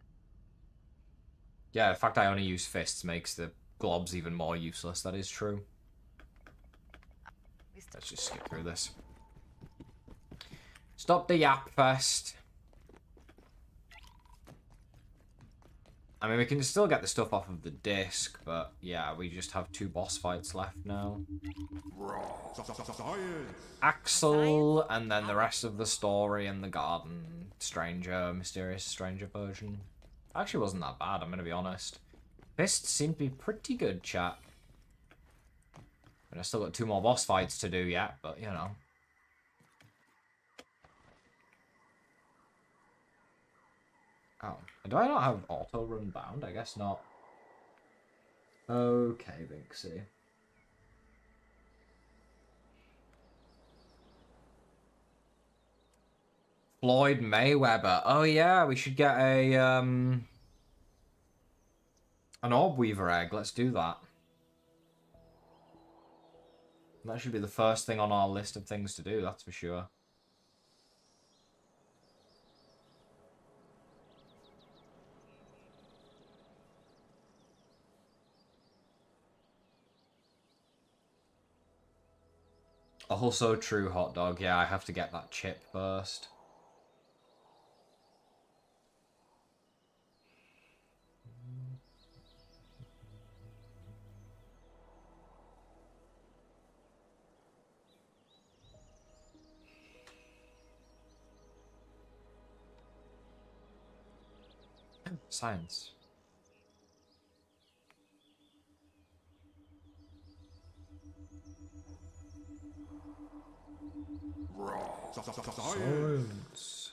Yeah, the fact I only use fists makes the globs even more useless. That is true. Let's just skip through this. Stop the yap fest. I mean, we can still get the stuff off of the disc, but yeah, we just have 2 boss fights left now. Science! Axel, and then the rest of the story and the garden. Stranger, mysterious stranger version. Actually wasn't that bad, I'm gonna be honest. Fists seem to be pretty good, chat. And I've still got 2 more boss fights to do yet, but you know. Oh, do I not have auto run bound? I guess not. Okay, Binksy. Floyd Mayweather. Oh yeah, we should get a an Orb Weaver egg. Let's do that. That should be the first thing on our list of things to do, that's for sure. Also true, hot dog. Yeah, I have to get that chip first. Science. Science!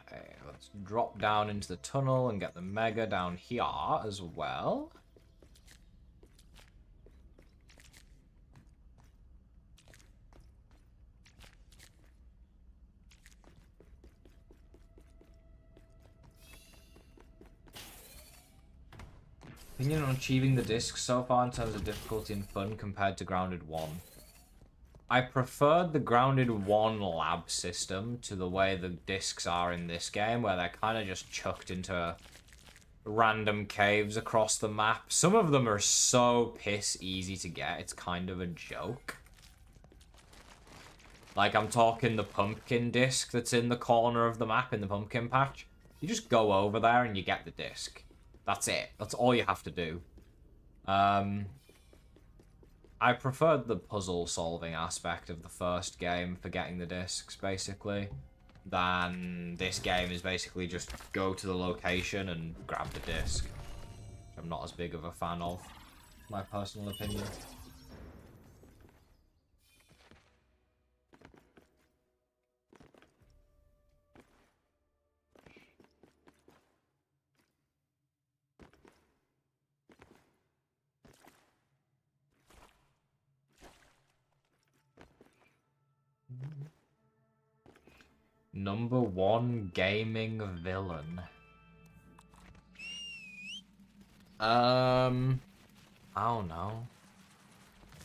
Okay, let's drop down into the tunnel and get the mega down here as well. Opinion on achieving the disc so far in terms of difficulty and fun compared to Grounded 1. I preferred the Grounded 1 lab system to the way the discs are in this game, where they're kind of just chucked into random caves across the map. Some of them are so piss easy to get, it's kind of a joke. Like, I'm talking the pumpkin disc that's in the corner of the map in the pumpkin patch. You just go over there and you get the disc. That's it. That's all you have to do. I preferred the puzzle-solving aspect of the first game for getting the discs, basically, than this game is basically just go to the location and grab the disc. Which I'm not as big of a fan of, my personal opinion. Number 1 gaming villain. I don't know.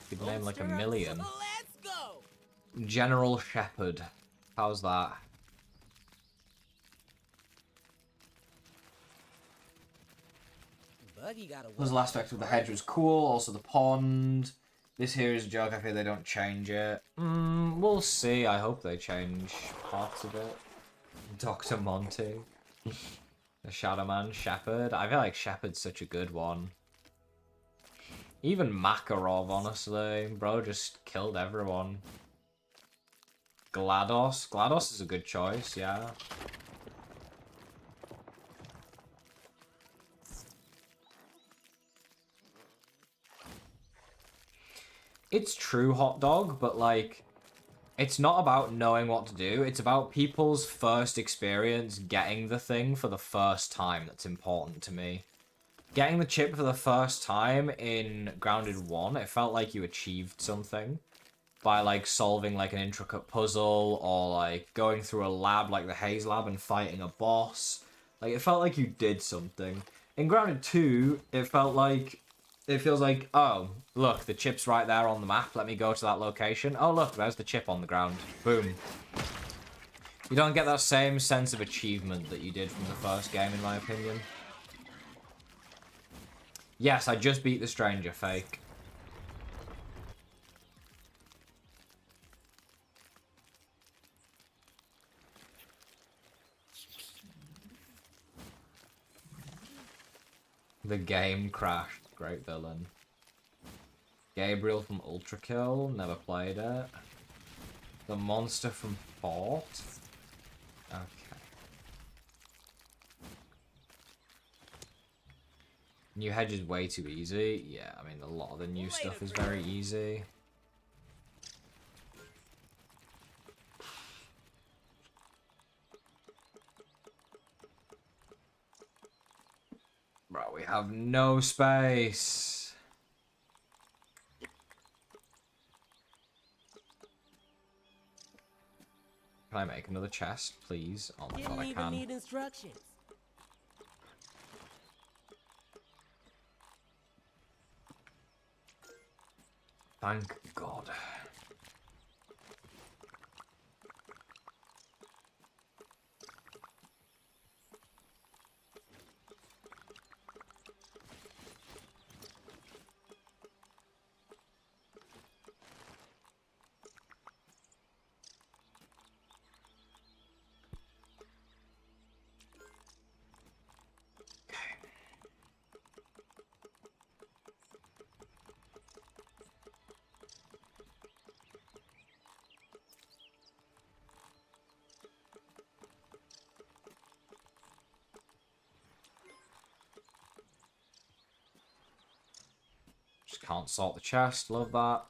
Could name like a million. Let's go. General Shepard. How's that? Buggy got a Puzzle aspect of the hedge was cool. Also the pond. This here is a joke. I feel they don't change it. We'll see. I hope they change parts of it. Dr. Monty. The Shadow Man. Shepard. I feel like Shepard's such a good one. Even Makarov, honestly. Bro just killed everyone. GLaDOS. GLaDOS is a good choice, yeah. It's true, Hot Dog, but like, it's not about knowing what to do. It's about people's first experience getting the thing for the first time that's important to me. Getting the chip for the first time in Grounded 1, it felt like you achieved something by like solving like an intricate puzzle or like going through a lab like the Haze Lab and fighting a boss. Like, it felt like you did something. In Grounded 2, it feels like, oh, look, the chip's right there on the map. Let me go to that location. Oh, look, there's the chip on the ground. Boom. You don't get that same sense of achievement that you did from the first game, in my opinion. Yes, I just beat the Stranger, fake. The game crashed. Great villain. Gabriel from Ultra Kill. Never played it. The monster from Fort. Okay. New Hedge is way too easy. Yeah, I mean, a lot of the new stuff is very easy. Bro, we have no space. Can I make another chest, please? Oh my god, I Didn't can. even need instructions. Thank God. Just can't sort the chest. Love that.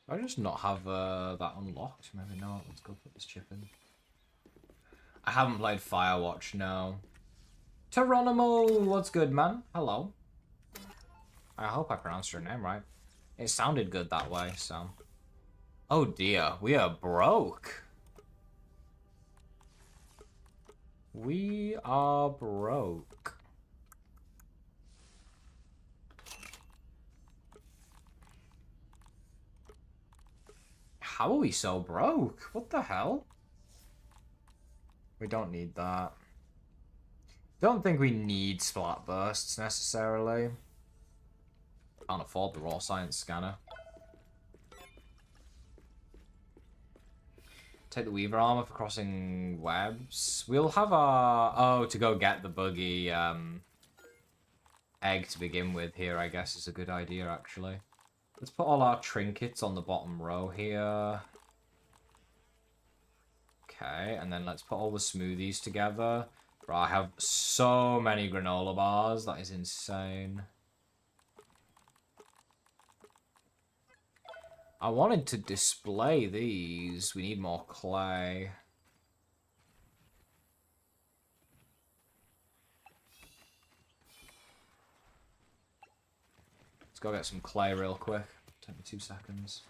Do I just not have that unlocked? Maybe not. Let's go put this chip in. I haven't played Firewatch, no. Geronimo, what's good, man? Hello. I hope I pronounced your name right. It sounded good that way, so... Oh dear, we are broke. We are broke. How are we so broke? What the hell? We don't need that. Don't think we need splat bursts necessarily. Can't afford the raw science scanner. Take the Weaver armor for crossing webs. We'll have our... Oh, to go get the buggy egg to begin with here, I guess, is a good idea, actually. Let's put all our trinkets on the bottom row here. Okay, and then let's put all the smoothies together. Bro, I have so many granola bars. That is insane. I wanted to display these. We need more clay. Let's go get some clay real quick. Take me 2 seconds.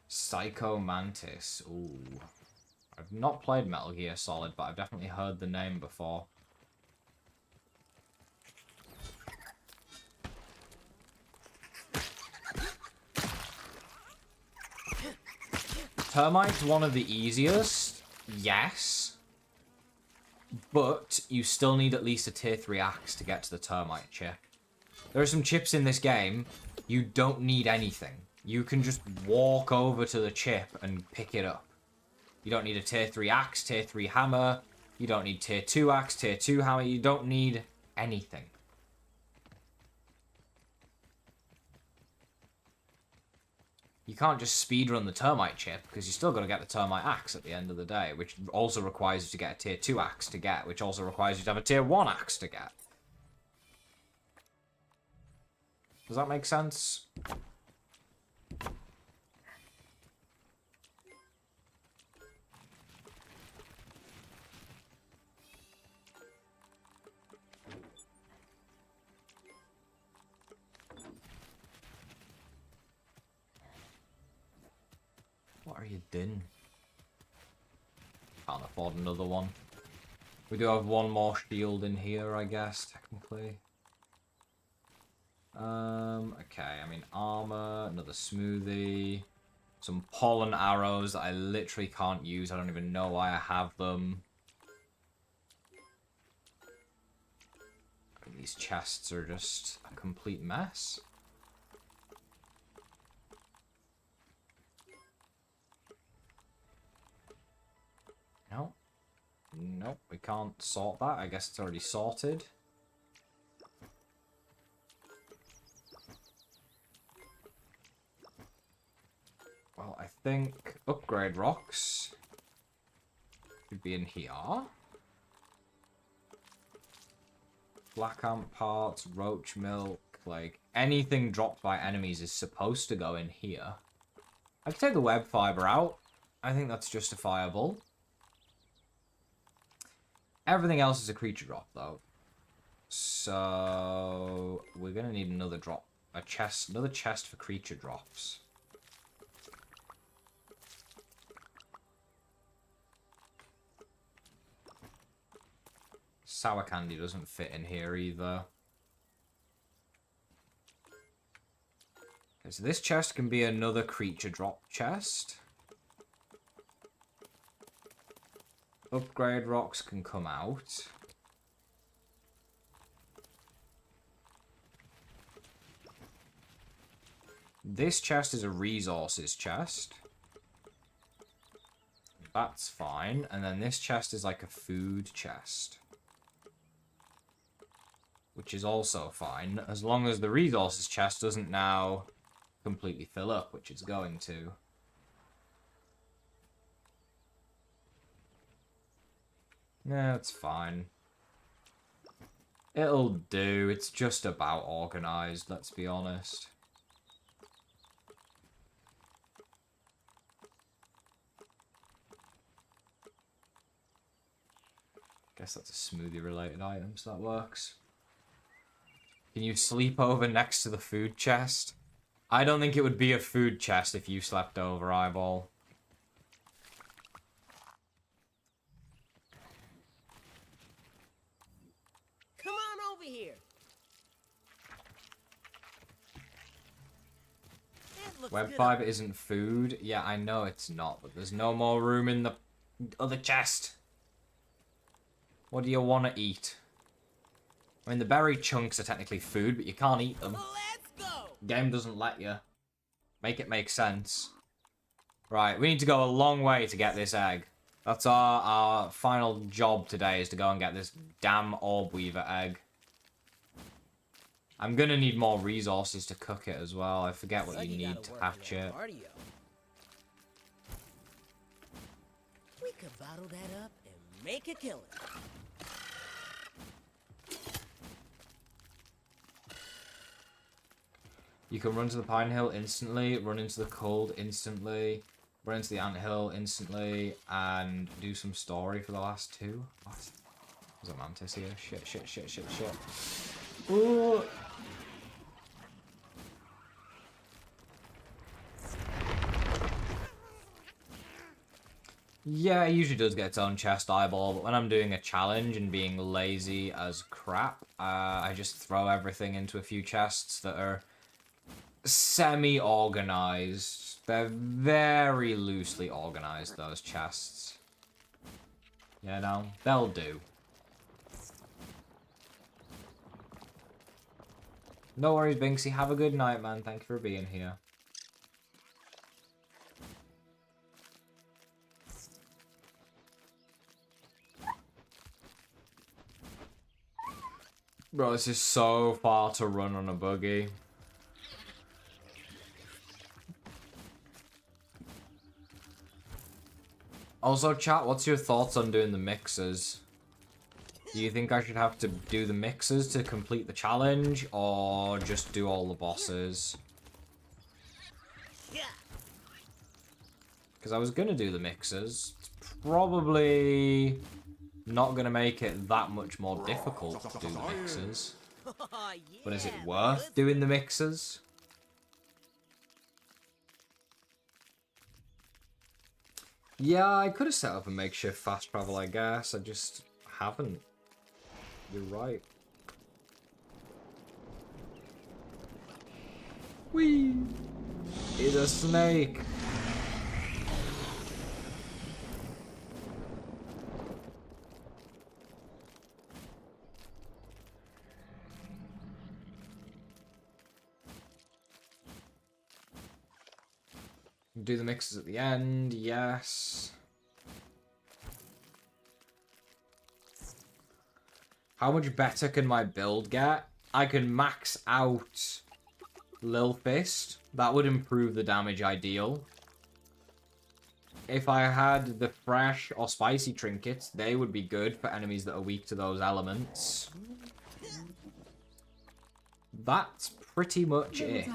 Psycho Mantis. Ooh. I've not played Metal Gear Solid, but I've definitely heard the name before. Termite's one of the easiest, yes. But you still need at least a tier 3 axe to get to the termite chip. There are some chips in this game, you don't need anything. You can just walk over to the chip and pick it up. You don't need a tier 3 axe, tier 3 hammer. You don't need tier 2 axe, tier 2 hammer. You don't need anything. You can't just speedrun the termite chip, because you still got to get the termite axe at the end of the day, which also requires you to get a tier 2 axe to get, which also requires you to have a tier 1 axe to get. Does that make sense? What are you doing? Can't afford another one. We do have one more shield in here, I guess, technically. Okay, I mean, armor, another smoothie, some pollen arrows that I literally can't use. I don't even know why I have them. These chests are just a complete mess. No. Nope, we can't sort that. I guess it's already sorted. Well, I think upgrade rocks should be in here. Black ant parts, roach milk, like anything dropped by enemies is supposed to go in here. I can take the web fiber out. I think that's justifiable. Everything else is a creature drop, though. So we're gonna need another drop, another chest for creature drops. Sour candy doesn't fit in here either. Okay, so this chest can be another creature drop chest. Upgrade rocks can come out. This chest is a resources chest. That's fine. And then this chest is like a food chest. Which is also fine, as long as the resources chest doesn't now completely fill up, which it's going to. No, it's fine. It'll do. It's just about organized, let's be honest. Guess that's a smoothie related item, so that works. Can you sleep over next to the food chest? I don't think it would be a food chest if you slept over, Eyeball. Come on over here. That looks Web good. fiber isn't food. Yeah, I know it's not, but there's no more room in the other chest. What do you want to eat? I mean, the berry chunks are technically food, but you can't eat them. Let's go! Game doesn't let you. Make it make sense. Right, we need to go a long way to get this egg. That's our final job today, is to go and get this damn orb weaver egg. I'm gonna need more resources to cook it as well. I forget what you need to hatch it. We could bottle that up and make a killing. You can run to the Pine Hill instantly, run into the Cold instantly, run into the Anthill instantly, and do some story for the last two. What? There's a mantis here. Shit. Ooh. Yeah, it usually does get its own chest eyeball, but when I'm doing a challenge and being lazy as crap, I just throw everything into a few chests that are semi-organized. They're very loosely organized, those chests. You know, they'll do. No worries, Binksy. Have a good night, man. Thank you for being here. Bro, this is so far to run on a buggy. Also, chat, what's your thoughts on doing the mixers? Do you think I should have to do the mixers to complete the challenge, or just do all the bosses? Because I was going to do the mixers. It's probably not going to make it that much more difficult to do the mixers. But is it worth doing the mixers? Yeah, I could have set up a makeshift fast travel, I guess. I just haven't. You're right. Whee! It's a snake! Do the mixes at the end, yes. How much better can my build get? I can max out Lil Fist. That would improve the damage ideal. If I had the fresh or spicy trinkets, they would be good for enemies that are weak to those elements. That's pretty much it.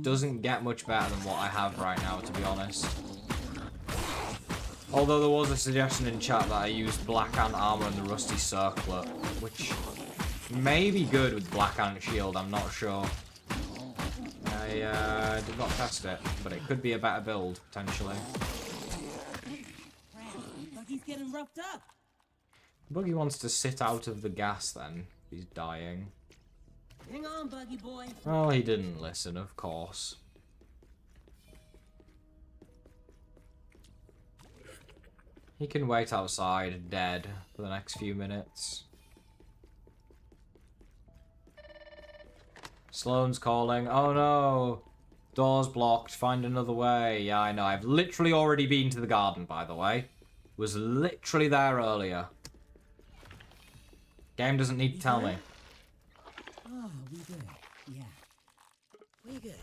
Doesn't get much better than what I have right now, to be honest. Although there was a suggestion in chat that I use Black Ant armor and the Rusty Circlet, which may be good with Black Ant shield, I'm not sure. I did not test it, but it could be a better build, potentially. Buggy's getting roughed up. Buggy wants to sit out of the gas then. He's dying. Hang on, Buggy boy. Well, he didn't listen, of course. He can wait outside, dead, for the next few minutes. Sloane's calling. Oh no! Door's blocked. Find another way. Yeah, I know. I've literally already been to the garden, by the way. Was literally there earlier. Game doesn't need to tell me. Oh, we good. Yeah. We good.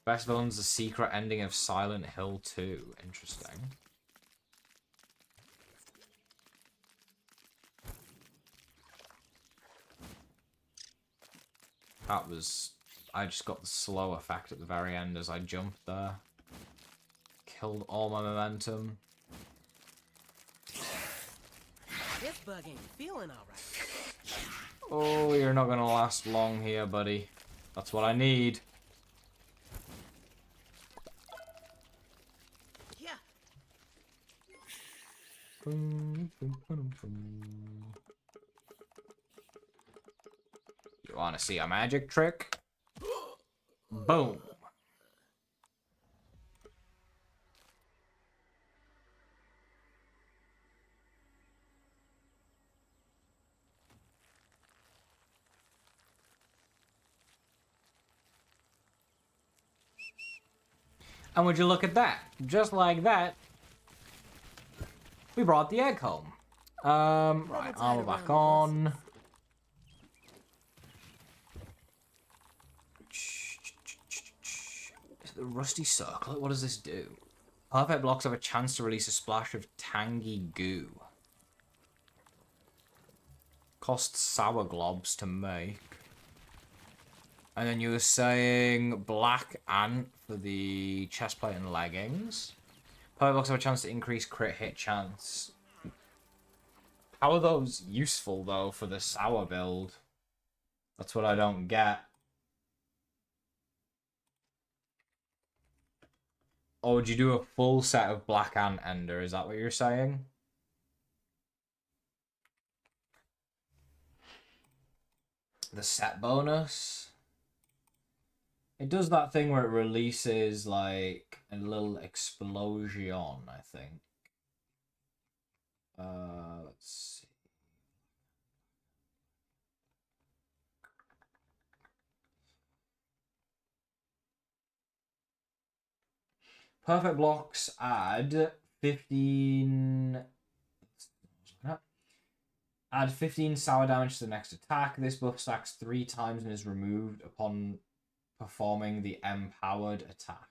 Best villain's the secret ending of Silent Hill 2. Interesting. That was... I just got the slow effect at the very end as I jumped there. Killed all my momentum. This bug ain't feeling alright. Oh, you're not gonna last long here, buddy. That's what I need. Yeah. You wanna see a magic trick? Boom. And would you look at that? Just like that, we brought the egg home. Right, armor back on. The rusty circlet, what does this do? Perfect blocks have a chance to release a splash of tangy goo. Costs sour globs to make. And then you were saying black ant for the chestplate and leggings. Perfect blocks have a chance to increase crit hit chance. How are those useful though for the sour build? That's what I don't get. Or would you do a full set of Black Ant Ender? Is that what you're saying? The set bonus? It does that thing where it releases like a little explosion, I think. Let's see. Perfect blocks add 15. Add 15 sour damage to the next attack. This buff stacks 3 times and is removed upon performing the empowered attack.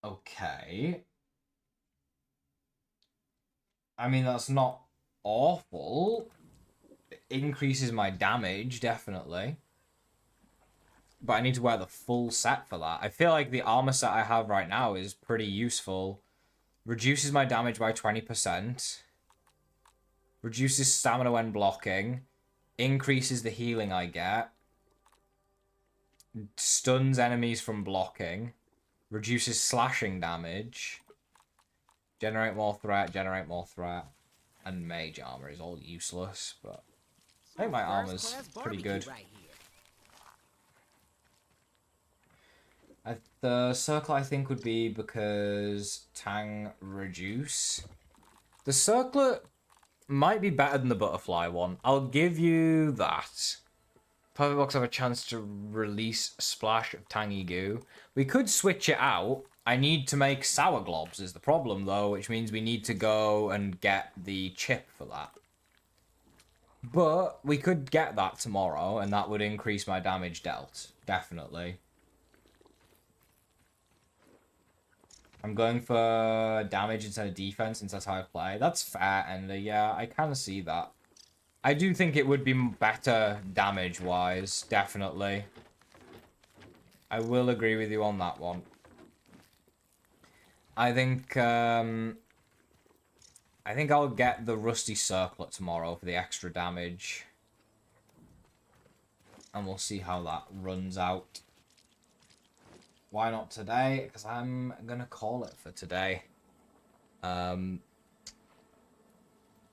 Okay. I mean, that's not awful. It increases my damage, definitely. But I need to wear the full set for that. I feel like the armor set I have right now is pretty useful. Reduces my damage by 20%. Reduces stamina when blocking. Increases the healing I get. Stuns enemies from blocking. Reduces slashing damage. Generate more threat, And mage armor is all useless, but I think my armor's pretty good. The circle I think would be because Tang reduce. The circlet might be better than the butterfly one. I'll give you that. Perfect blocks have a chance to release a splash of tangy goo. We could switch it out. I need to make sour globs is the problem though, which means we need to go and get the chip for that. But we could get that tomorrow and that would increase my damage dealt. Definitely. I'm going for damage instead of defense since that's how I play. That's fair, and yeah, I kind of see that. I do think it would be better damage-wise, definitely. I will agree with you on that one. I think I'll get the rusty circlet tomorrow for the extra damage. And we'll see how that runs out. Why not today? Because I'm gonna call it for today.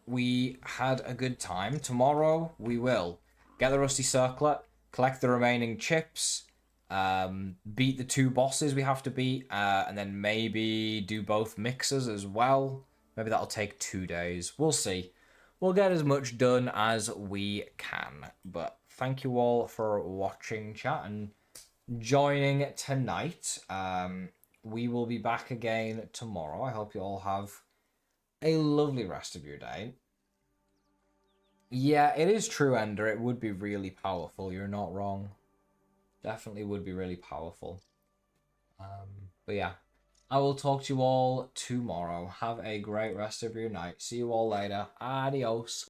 We had a good time. Tomorrow we will get the rusty circlet, collect the remaining chips, beat the 2 bosses we have to beat, and then maybe do both mixers as well. Maybe that'll take 2 days. We'll see. We'll get as much done as we can. But thank you all for watching, chat, and joining tonight. We will be back again tomorrow. I hope you all have a lovely rest of your day. Yeah, it is true, Ender. It would be really powerful. You're not wrong. Definitely would be really powerful. But yeah, I will talk to you all tomorrow. Have a great rest of your night. See you all later. Adios.